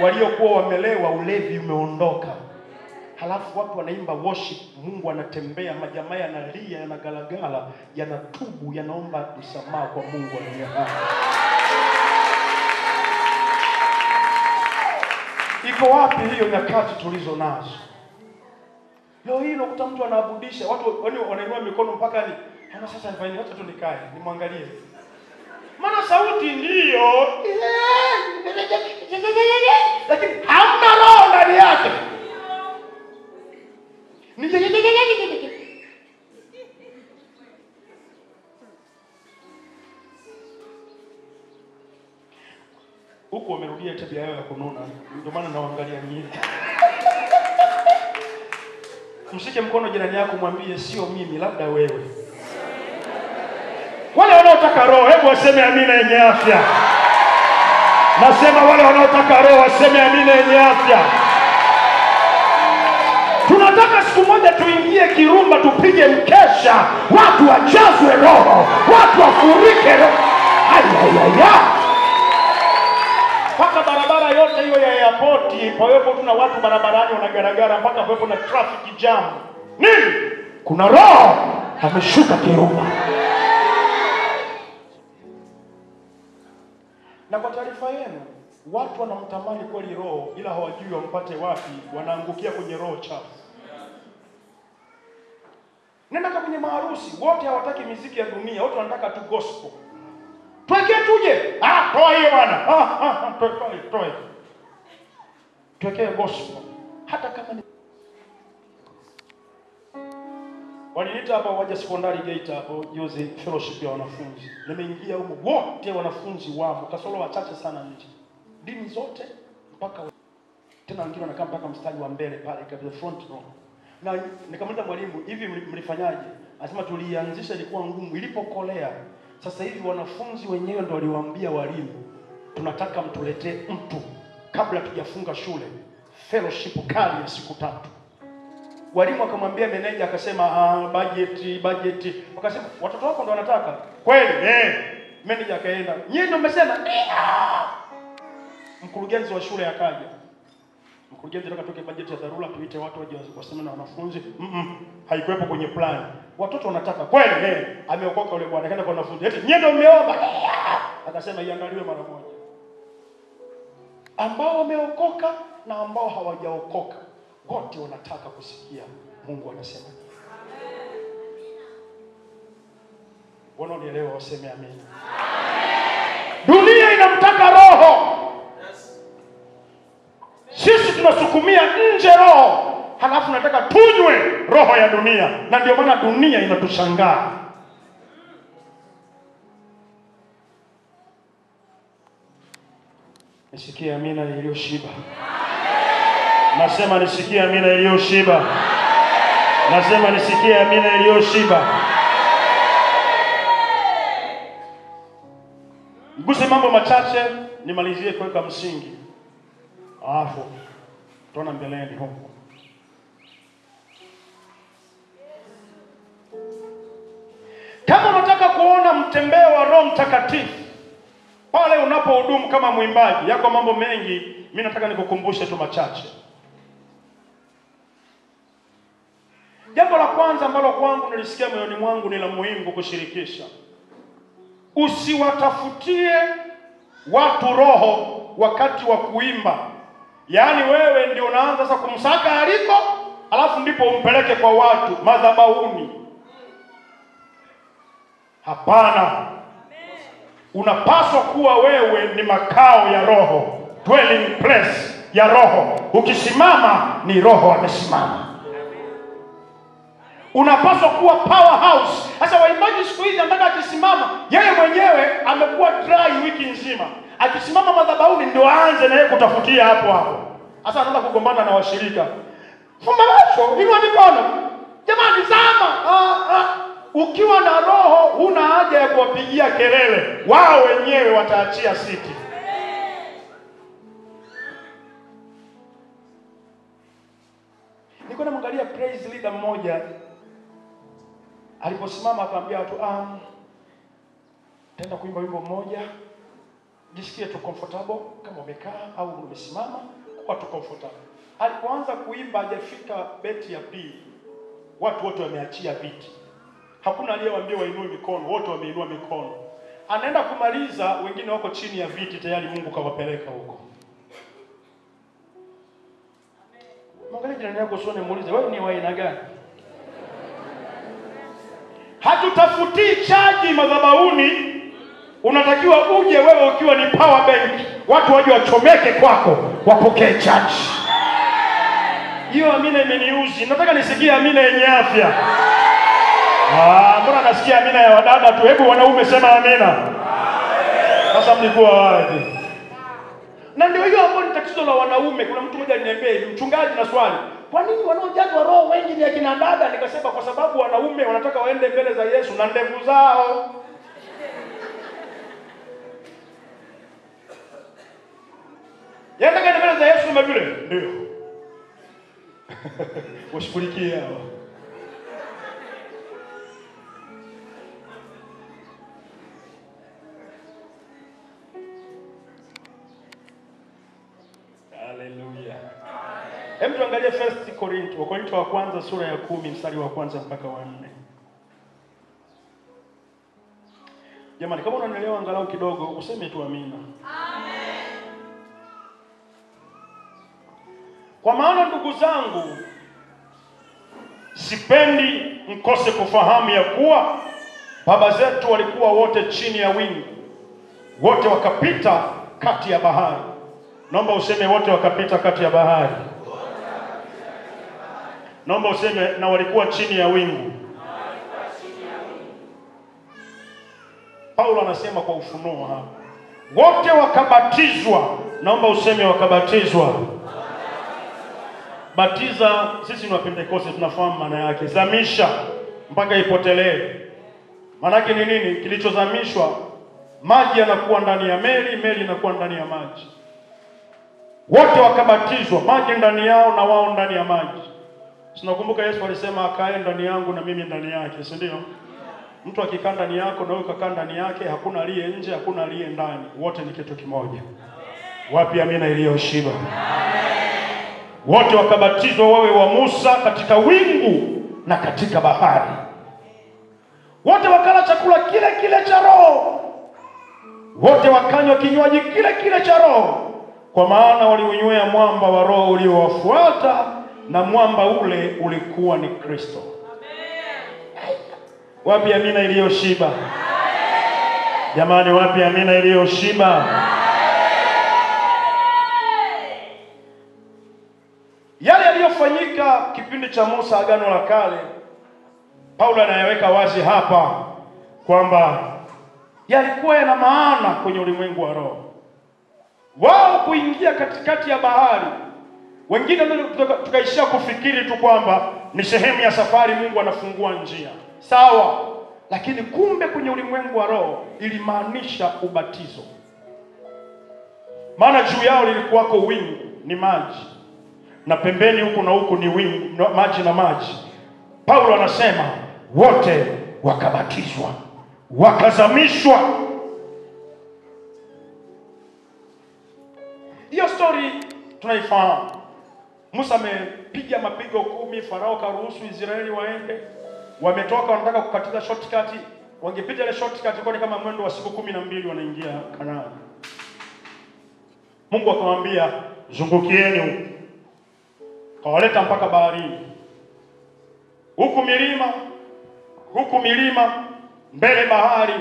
Waliokuwa wamelewa ulevi umeondoka. Halafu watu wanaimba worship, Mungu anatembea, majamaa yanalia, yanagalagala, yanatubu, yanaomba msamaha kwa Mungu aliye hai. Iko wapi hiyo nyakati tulizo nazo? Leo hii unakuta mtu anaabudisha, watu wanainua mikono mpaka ni ana sasa nifanye hata tu nikae, nimwangalie. Maana sauti ndio, lakini hamna roho ndani yake. Huko wamerudia tabia yao ya kununa, ndio maana nawaangalia nyinyi. Mshike mkono jirani yako, mwambie sio mimi, labda wewe. Wale wanaotaka roho, hebu waseme amina yenye afya. Nasema wale wanaotaka roho waseme amina yenye afya. Tunataka siku moja tuingie Kirumba, tupige mkesha, watu wajazwe roho, watu wafurike roho. Ayayaya. Paka barabara yote hiyo ya airport, pawepo tuna watu barabarani wanagaragara, mpaka pawepo na traffic jam. Nini? Kuna roho ameshuka Kirumba. Na kwa taarifa yenu, watu wanamtamani kweli roho, ila hawajui wampate wapi, wanaangukia kwenye roho chafu. Nenda kwenye maharusi, wote hawataki muziki ya dunia, wote wanataka tu gospel. Tuweke tuje. Toa hiyo bwana. Toa. Tuweke gospel. Hata kama ni waliniita hapa waje sekondari Geita hapo juzi, fellowship ya wanafunzi. Nimeingia huko, wote wanafunzi wao, kasoro wachache sana nje. Dini zote mpaka tena wengine wanakaa mpaka mstari wa mbele pale kabisa, front row. Na nikamwambia mwalimu, hivi mlifanyaje? Anasema tulianzisha ilikuwa ngumu, ilipokolea. Sasa hivi wanafunzi wenyewe ndio waliwaambia walimu, tunataka mtuletee mtu kabla tujafunga shule, fellowship kali ya siku 3. Walimu akamwambia meneja, akasema budget. Wakasema watoto wako ndio wanataka. Kweli? Meneja akaenda. Nyinyi ndio mmesema? Mkurugenzi wa shule akaja. Mkurugenzi akatoka budget ya dharura, tuite watu waje waseme na wanafunzi. Haikuwepo kwenye plan. Watoto wanataka kweli, ameokoka yule bwana, akaenda kwa wanafunzi, eti nyie ndio mmeomba. Akasema iangaliwe mara moja. Ambao wameokoka na ambao hawajaokoka, wote wanataka kusikia Mungu anasema. Wanaonielewa waseme amen. Dunia inamtaka roho. Sisi tunasukumia nje roho, halafu nataka tunywe roho ya dunia, na ndio maana dunia inatushangaa. Nisikie amina iliyoshiba. Nasema nisikie amina iliyoshiba. Nasema nisikie amina iliyoshiba. Nguse mambo machache nimalizie kuweka msingi. Alafu tuona mbeleni huko. Kama unataka kuona mtembeo wa Roho Mtakatifu pale unapohudumu kama mwimbaji, yako mambo mengi, mimi nataka nikukumbushe tu machache. Jambo la kwanza ambalo kwangu nilisikia moyoni mwangu ni la muhimu kukushirikisha. Usiwatafutie watu roho wakati wa kuimba. Yaani wewe ndio unaanza sasa kumsaka aliko, alafu ndipo umpeleke kwa watu madhabahuni. Hapana. Unapaswa kuwa wewe ni makao ya roho, dwelling place ya roho. Ukisimama ni roho amesimama. Unapaswa kuwa powerhouse. Sasa waimbaji siku hizi anataka akisimama, yeye mwenyewe amekuwa dry wiki nzima. Akisimama madhabahuni ndio aanze na yeye kutafutia hapo hapo. Sasa anaanza kugombana na washirika. Fumba macho, inua mikono. Jamani zama. Ukiwa na roho huna haja ya kuwapigia kelele. Wao wenyewe wataachia siti. Niko namwangalia praise leader mmoja. Aliposimama akamwambia watu, tenda kuimba wimbo mmoja. Jisikie tu comfortable kama umekaa au umesimama, kwa tu comfortable. Alipoanza kuimba hajafika beti ya pili, watu wote wameachia viti. Hakuna aliyewaambia wainue mikono, wote wameinua mikono. Anaenda kumaliza, wengine wako chini ya viti tayari Mungu kawapeleka huko. Mwangalie jirani yako usone, muulize wewe ni wa aina gani? Hatutafutii chaji madhabahuni. Unatakiwa uje wewe ukiwa ni power bank. Watu waje wachomeke kwako, wapokee chaji. Hiyo amina imeniuzi. Nataka nisikie amina yenye afya. Mbona nasikia amina ya wadada tu? Hebu wanaume sema amina. Sasa mlikuwa wapi? Na ndio hiyo hapo ni tatizo la wanaume. Kuna mtu mmoja aliniambia hivi, mchungaji na swali, kwa nini wanaojazwa roho wengi ni akina dada? Nikasema kwa sababu wanaume wanataka waende mbele za Yesu na ndevu zao. Yanataka mbele za Yesu kama vile ndio. Washughulikie hao. Hallelujah. Hebu tuangalie 1 Korinto, Wakorintho wa kwanza sura ya 10 mstari wa kwanza mpaka wa 4. Jamani, kama unanielewa angalau kidogo useme tu amina. Amen. Kwa maana ndugu zangu, sipendi mkose kufahamu ya kuwa baba zetu walikuwa wote chini ya wingu, wote wakapita kati ya bahari. Naomba useme wote wakapita kati ya bahari. Naomba useme na walikuwa chini ya wingu. Paulo anasema kwa ufunuo hapa. Wote wakabatizwa. Naomba useme wakabatizwa. Batiza, sisi ni Wapentekoste tunafahamu maana yake. Zamisha mpaka ipotelee. Maana yake ni nini? Kilichozamishwa, maji yanakuwa ndani ya meli, meli inakuwa ndani ya maji. Wote wakabatizwa, maji ndani yao na wao ndani ya maji. Sinakumbuka Yesu alisema akae ndani yangu na mimi ndani yake, si ndio? Mtu akikaa ndani yako na wewe ukakaa ndani yake, hakuna aliye nje, hakuna aliye ndani. Wote ni kitu kimoja. Wapi amina iliyoshiba? Wote wakabatizwa wawe wa Musa katika wingu na katika bahari. wote wakala chakula kile kile cha roho, wote wakanywa kinywaji kile kile cha roho, kwa maana waliunywea mwamba wa roho uliowafuata, na mwamba ule ulikuwa ni Kristo. Wapi amina iliyoshiba? Jamani, wapi amina iliyoshiba? Yale yaliyofanyika kipindi cha Musa, Agano la Kale, Paulo anayaweka wazi hapa kwamba yalikuwa yana maana kwenye ulimwengu wa roho. Wao kuingia katikati ya bahari, wengine tukaishia kufikiri tu kwamba ni sehemu ya safari, Mungu anafungua njia. Sawa, lakini kumbe kwenye ulimwengu wa roho ilimaanisha ubatizo. Maana juu yao lilikuwako wingu, ni maji, na pembeni huku na huku ni wingu, maji na maji. Paulo anasema wote wakabatizwa, wakazamishwa. Hiyo story tunaifahamu. Musa amepiga mapigo 10, Farao karuhusu Israeli waende. Wametoka wanataka kukatiza shortcut. Wangepita ile shortcut kwa kama mwendo wa siku 12 wanaingia Kanaani. Mungu akamwambia zungukieni huko. Kawaleta mpaka baharini. Huku milima, mbele bahari,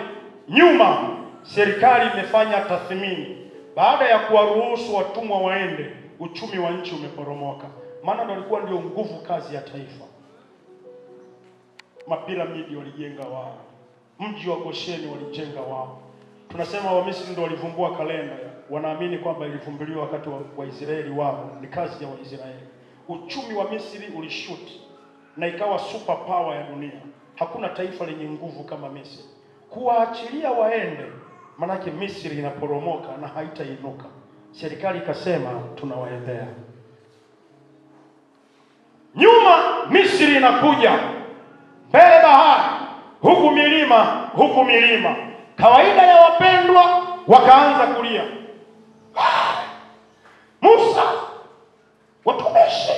nyuma serikali imefanya tathmini. Baada ya kuwaruhusu watumwa waende, uchumi wa nchi umeporomoka. Maana ndio nguvu kazi ya taifa. Mapiramidi walijenga wao, mji wa Gosheni walijenga wao. Tunasema Wamisri ndio walivumbua kalenda. Wanaamini kwamba ilivumbuliwa wakati wa Israeli wao, ni kazi ya Waisraeli. Uchumi wa Misri ulishuti na ikawa super power ya dunia. Hakuna taifa lenye nguvu kama Misri. Kuwaachilia waende, manake Misri inaporomoka na haitainuka. Serikali ikasema tunawaendea. Nyuma Misri inakuja, mbele bahari, huku milima. Kawaida ya wapendwa wakaanza kulia, Musa, watumishi.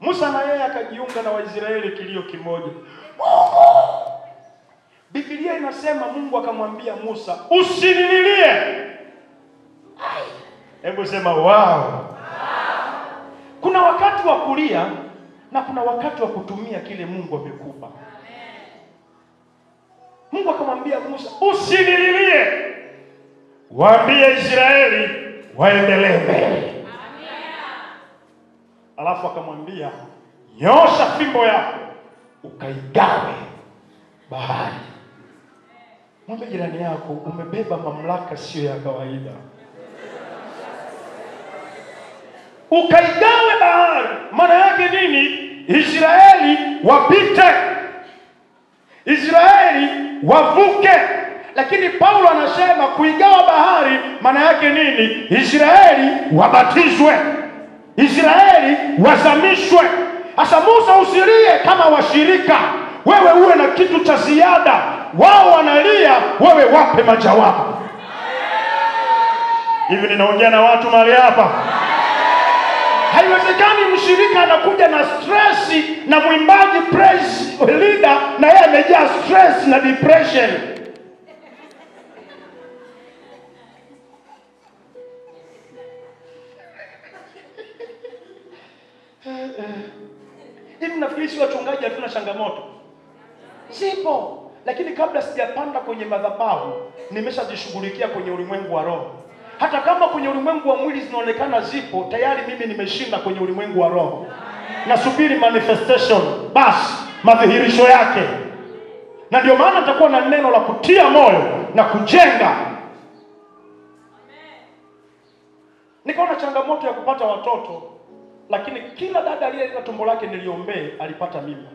Musa na yeye akajiunga na Waisraeli kilio kimoja. Biblia inasema Mungu akamwambia Musa, usinililie. Hebu sema wow. Kuna wakati wa kulia na kuna wakati wa kutumia kile Mungu amekupa. Mungu akamwambia Musa, usinililie, waambie Israeli waendelee mbele. Alafu akamwambia, nyosha fimbo yako ukaigawe bahari. Mwambie jirani yako, umebeba mamlaka sio ya kawaida. Ukaigawe bahari, maana yake nini? Israeli wapite, Israeli wavuke. Lakini Paulo anasema kuigawa bahari maana yake nini? Israeli wabatizwe, Israeli wazamishwe. Asa Musa, usilie kama washirika, wewe uwe na kitu cha ziada. Wao wanalia, wewe wape majawabu. Hivi ninaongea na watu mahali hapa. Haiwezekani mshirika anakuja na stress na mwimbaji praise leader na yeye amejaa stress na depression. Hivi nafikiri si wachungaji hatuna changamoto? Sipo. Lakini kabla sijapanda kwenye madhabahu, nimeshajishughulikia kwenye ulimwengu wa roho. Hata kama kwenye ulimwengu wa mwili zinaonekana zipo, tayari mimi nimeshinda kwenye ulimwengu wa roho. Nasubiri manifestation, basi madhihirisho yake. Na ndio maana nitakuwa na neno la kutia moyo na kujenga. Nikaona changamoto ya kupata watoto, lakini kila dada aliyeleta tumbo lake niliombee alipata mimba.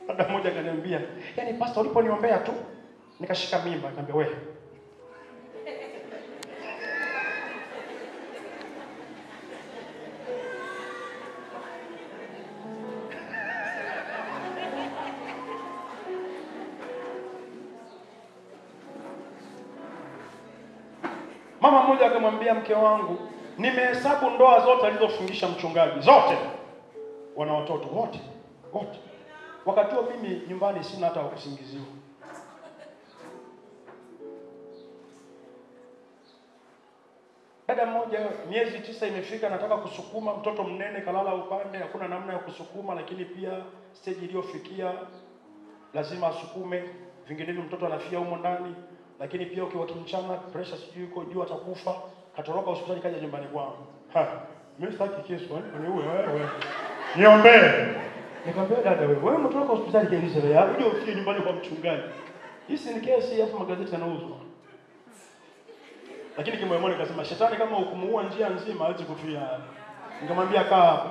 Dada mmoja akaniambia, "Yaani pastor uliponiombea tu nikashika mimba." Nikamwambia, "Wewe Mama mmoja akamwambia mke wangu, "Nimehesabu ndoa zote alizofungisha mchungaji, zote wana watoto wote." Wakati huo mimi nyumbani sina hata usingiziwa. Dada mmoja miezi 9 imefika, nataka kusukuma, mtoto mnene kalala upande, hakuna namna ya kusukuma, lakini pia stage iliyofikia lazima asukume, vinginevyo mtoto anafia humo ndani, lakini pia ukiwa kimchana pressure sijui yuko juu atakufa. Katoroka hospitali kaja nyumbani kwangu. Mimi sitaki kesho, wewe. Niombe. Nikamwambia dada wewe umetoka hospitali kiasi wewe, uje ufike nyumbani kwa mchungaji. Hii ni kesi hapo magazeti yanauzwa. Lakini kimoyomoyo nikasema shetani kama ukumuua njia nzima hawezi kufia. Nikamwambia kaa hapo.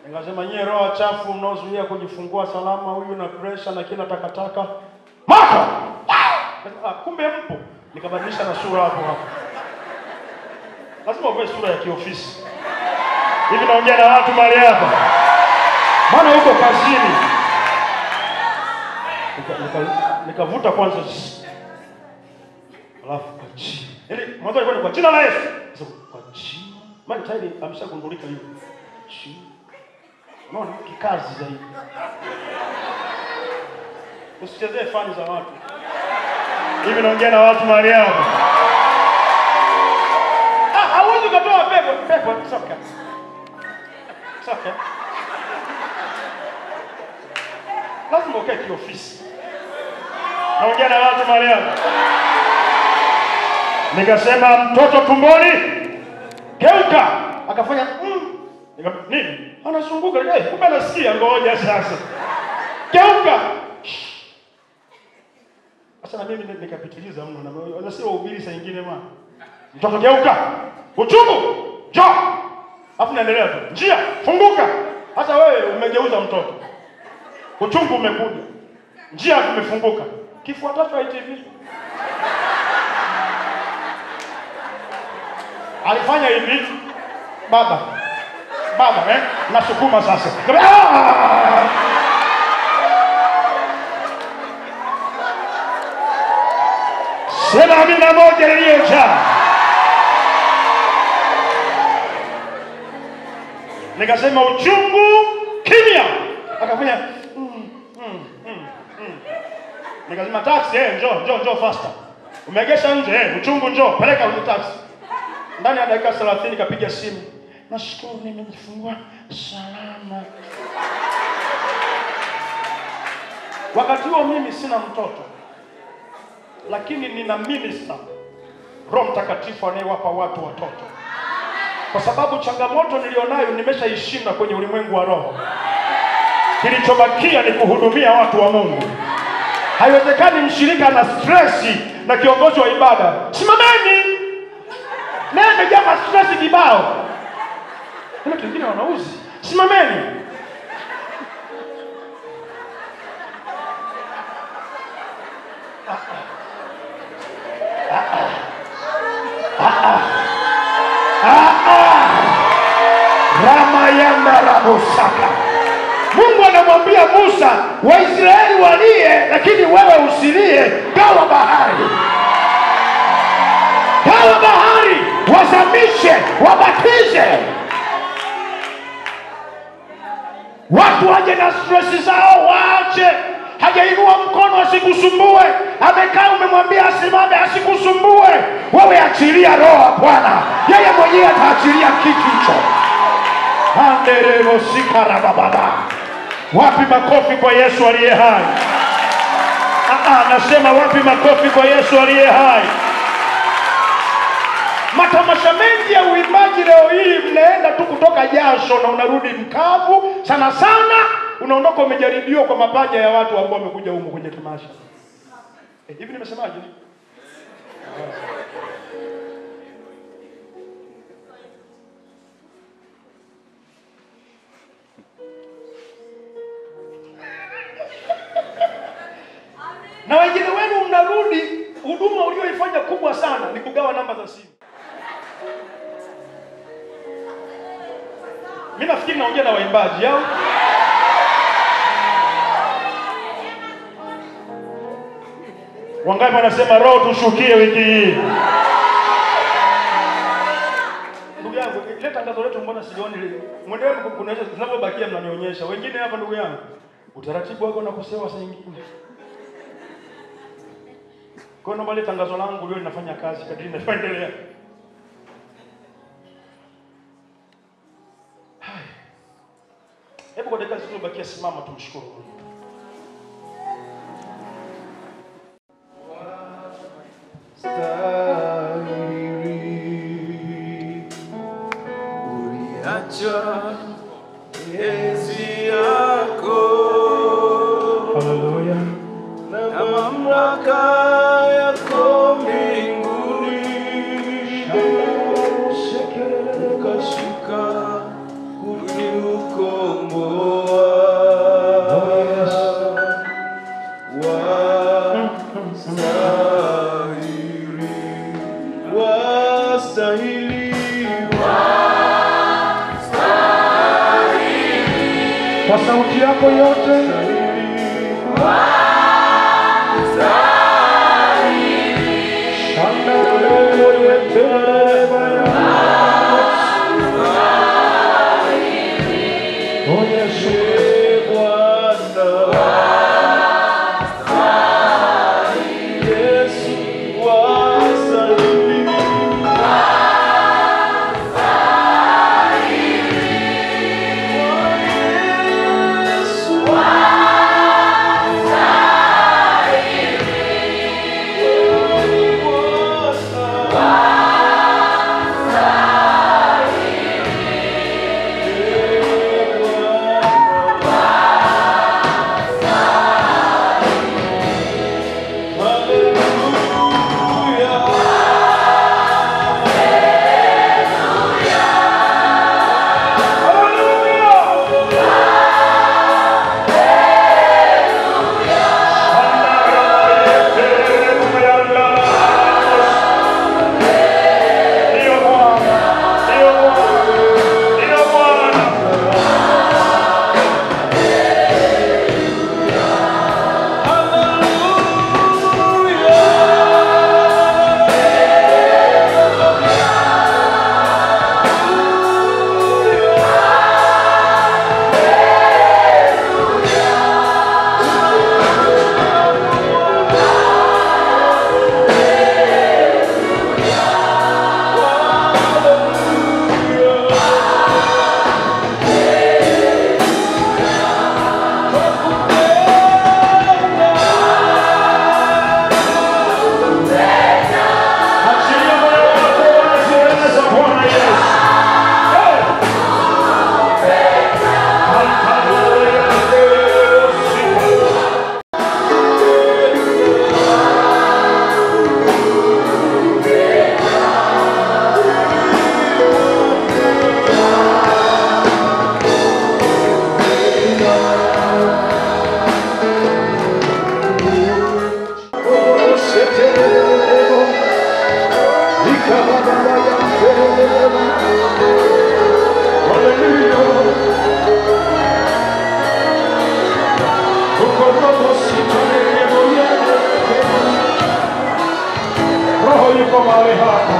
Nikasema nyie roho chafu mnaozuia kujifungua salama, huyu na pressure na kila takataka. Maka! Kumbe mpo. Nikabadilisha na sura hapo hapo. Lazima uwe sura ya kiofisi. Hivi naongea na watu mahali hapa. Maana uko kazini. Nikavuta kwanza. Alafu kwa jina. Yaani mwanzo ilikuwa ni kwa jina la Yesu. Sasa kwa jina. Maana tayari ameshagundulika hiyo. Unaona kikazi zaidi. Usichezee fani za watu. Hivi naongea na watu mahali hapa. Hauwezi kutoa pepo soka. Soka. Lazima ukae kiofisi. Naongea na watu mahali hapa. Nikasema mtoto tumboni geuka, akafanya nini? Anazunguka, kumbe anasikia, ngoja sasa. Geuka. Sasa mimi nikapitiliza mno na anasema ubiri saa nyingine mwana. Mtoto geuka. Uchungu. Njoo. Hapo naendelea tu. Njia, funguka. Sasa wewe umegeuza mtoto. Uchungu umekuja. Njia imefunguka. Kifuatacho ITV. Alifanya hivi. Baba, nasukuma sasa. Sema amina moja iliyojaa. Nikasema uchungu kimya. Akafanya Nikasema taxi, njoo faster. Umegesha nje, uchungu njoo, peleka kwenye taxi. Ndani ya dakika 30 kapiga simu. Nashukuru nimejifungua salama. Wakati huo mimi sina mtoto. Lakini nina minister Roho Mtakatifu anayewapa watu watoto. Kwa sababu changamoto nilionayo nimeshaishinda kwenye ulimwengu wa roho. Kilichobakia ni kuhudumia watu wa Mungu. Haiwezekani mshirika na stressi na kiongozi wa ibada. Simameni. Nene jamaa stressi kibao. Kuna wengine wanauzi. Simameni. Ramayanda Rabosaka. Mungu anamwambia Musa, Waisraeli walie lakini wewe usilie, gawa bahari. Gawa bahari, wazamishe, wabatize. Watu waje na stress zao waache. Hajainua mkono asikusumbue. Amekaa umemwambia asimame asikusumbue. Wewe achilia roho Bwana. Yeye mwenyewe ataachilia kitu hicho. Anderemo sikara baba. Wapi makofi kwa Yesu aliye hai? Nasema wapi makofi kwa Yesu aliye hai? Matamasha mengi ya uimbaji leo hii mnaenda tu kutoka jasho na unarudi mkavu. Sana unaondoka umejaribiwa kwa mapaja ya watu ambao wamekuja huko kwenye tamasha. Hivi nimesemaje? Na wengine wenu mnarudi, huduma ulioifanya kubwa sana ni kugawa namba za simu. Mimi nafikiri naongea na waimbaji yao. Wangapi wanasema roho tushukie wiki hii? Ndugu yangu, tangazo letu mbona silioni lile? Mwendelee kunaisha tunapobakia mnanionyesha. Wengine hapa ndugu yangu. Utaratibu wako unakosewa saa nyingine. Kwa nini mbali tangazo langu leo linafanya kazi kadri linaendelea? Hebu kwa dakika zilizobakia simama tumshukuru Mungu. Uliacha enzi yako, Haleluya, na mamlaka yako mbinguni, ukashuka kunikomboa. kwa sauti yako yote, Roho yuko mahali hapa.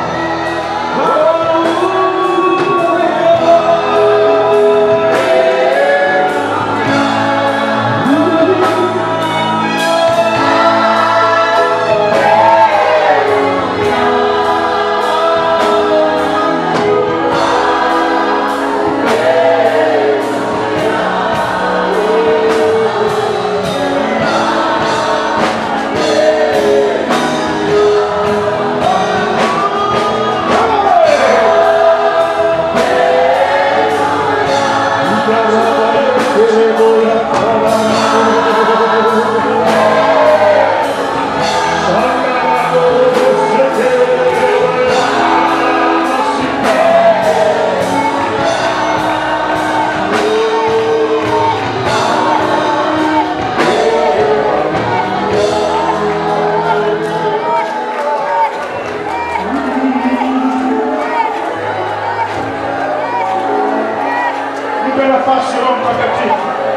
Nafasi Roho Mtakatifu.